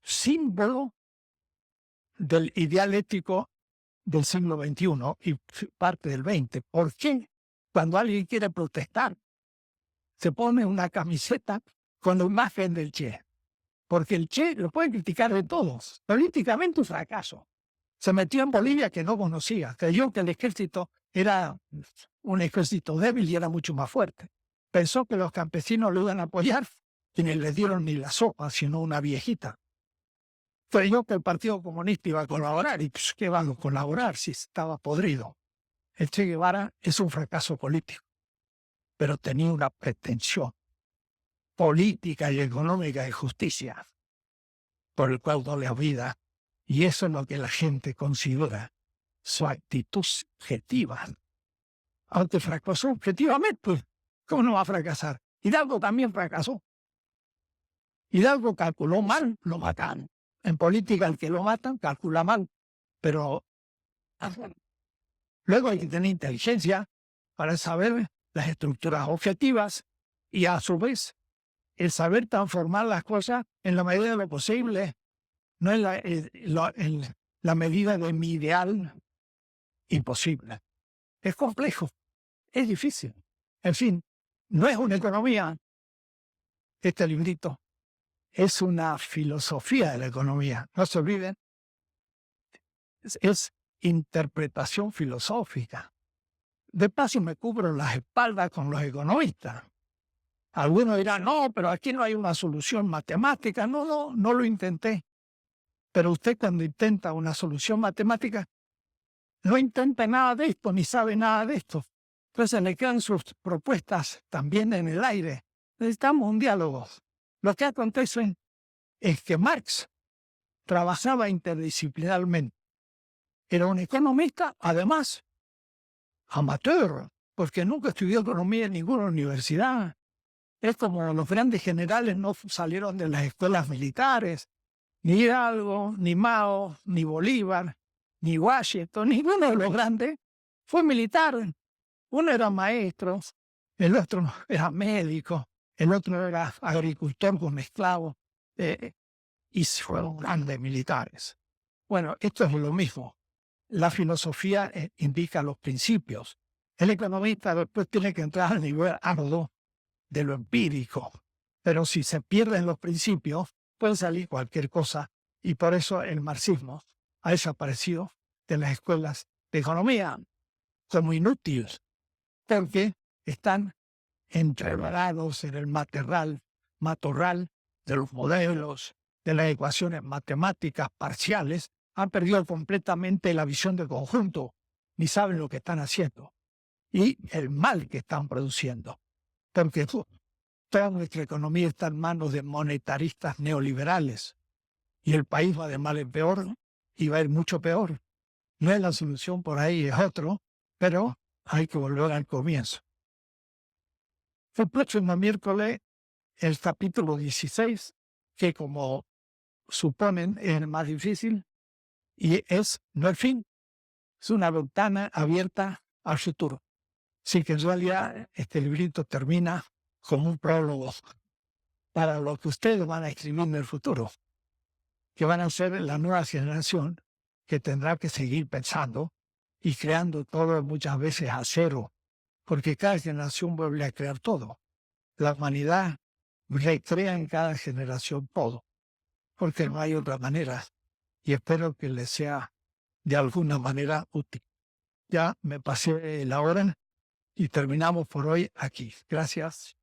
A: símbolo del ideal ético del siglo XXI y parte del XX. ¿Por qué? Cuando alguien quiere protestar, se pone una camiseta con la imagen del Che. Porque el Che lo pueden criticar de todos. Políticamente un fracaso. Se metió en Bolivia que no conocía. Creyó que el ejército era un ejército débil y era mucho más fuerte. Pensó que los campesinos lo iban a apoyar y ni le dieron ni la sopa, sino una viejita. Creyó que el Partido Comunista iba a colaborar y pues, ¿qué van a colaborar si estaba podrido? El Che Guevara es un fracaso político, pero tenía una pretensión política y económica de justicia por el cual no le olvida. Y eso es lo que la gente considera su actitud subjetiva. Aunque fracasó objetivamente, ¿cómo no va a fracasar? Hidalgo también fracasó. Hidalgo calculó mal, lo matan. En política el que lo matan calcula mal, pero luego hay que tener inteligencia para saber las estructuras objetivas y a su vez el saber transformar las cosas en la medida de lo posible, no en la medida de mi ideal imposible. Es complejo, es difícil. En fin, no es una economía, este librito, es una filosofía de la economía. No se olviden, es interpretación filosófica. De paso me cubro las espaldas con los economistas. Algunos dirán, no, pero aquí no hay una solución matemática. No lo intenté. Pero usted cuando intenta una solución matemática, no intenta nada de esto, ni sabe nada de esto. Entonces le quedan sus propuestas también en el aire. Necesitamos un diálogo. Lo que acontece es que Marx trabajaba interdisciplinarmente. era un economista, además, amateur, porque nunca estudió economía en ninguna universidad. Es como los grandes generales no salieron de las escuelas militares, ni Hidalgo, ni Mao, ni Bolívar, ni Washington, ninguno de los grandes fue militar. Uno era maestro, el otro era médico, el otro era agricultor con esclavos, y fueron grandes militares. Bueno, esto es lo mismo. La filosofía indica los principios. El economista después tiene que entrar al nivel arduo de lo empírico. Pero si se pierden los principios, puede salir cualquier cosa. Y por eso el marxismo ha desaparecido de las escuelas de economía como inútiles, porque están entreverados en el matorral de los modelos, de las ecuaciones matemáticas parciales. Han perdido completamente la visión de conjunto, ni saben lo que están haciendo y el mal que están produciendo. Porque toda nuestra economía está en manos de monetaristas neoliberales y el país va de mal en peor y va a ir mucho peor. No es la solución por ahí, es otro, pero hay que volver al comienzo. El próximo miércoles, el capítulo 16, que como suponen es el más difícil, y no el fin, es una ventana abierta al futuro. Así que en realidad este librito termina como un prólogo para lo que ustedes van a escribir en el futuro, que van a ser la nueva generación que tendrá que seguir pensando y creando todo muchas veces a cero, porque cada generación vuelve a crear todo. La humanidad recrea en cada generación todo, porque no hay otra manera, y espero que les sea de alguna manera útil. Ya me pasé la hora y terminamos por hoy aquí. Gracias.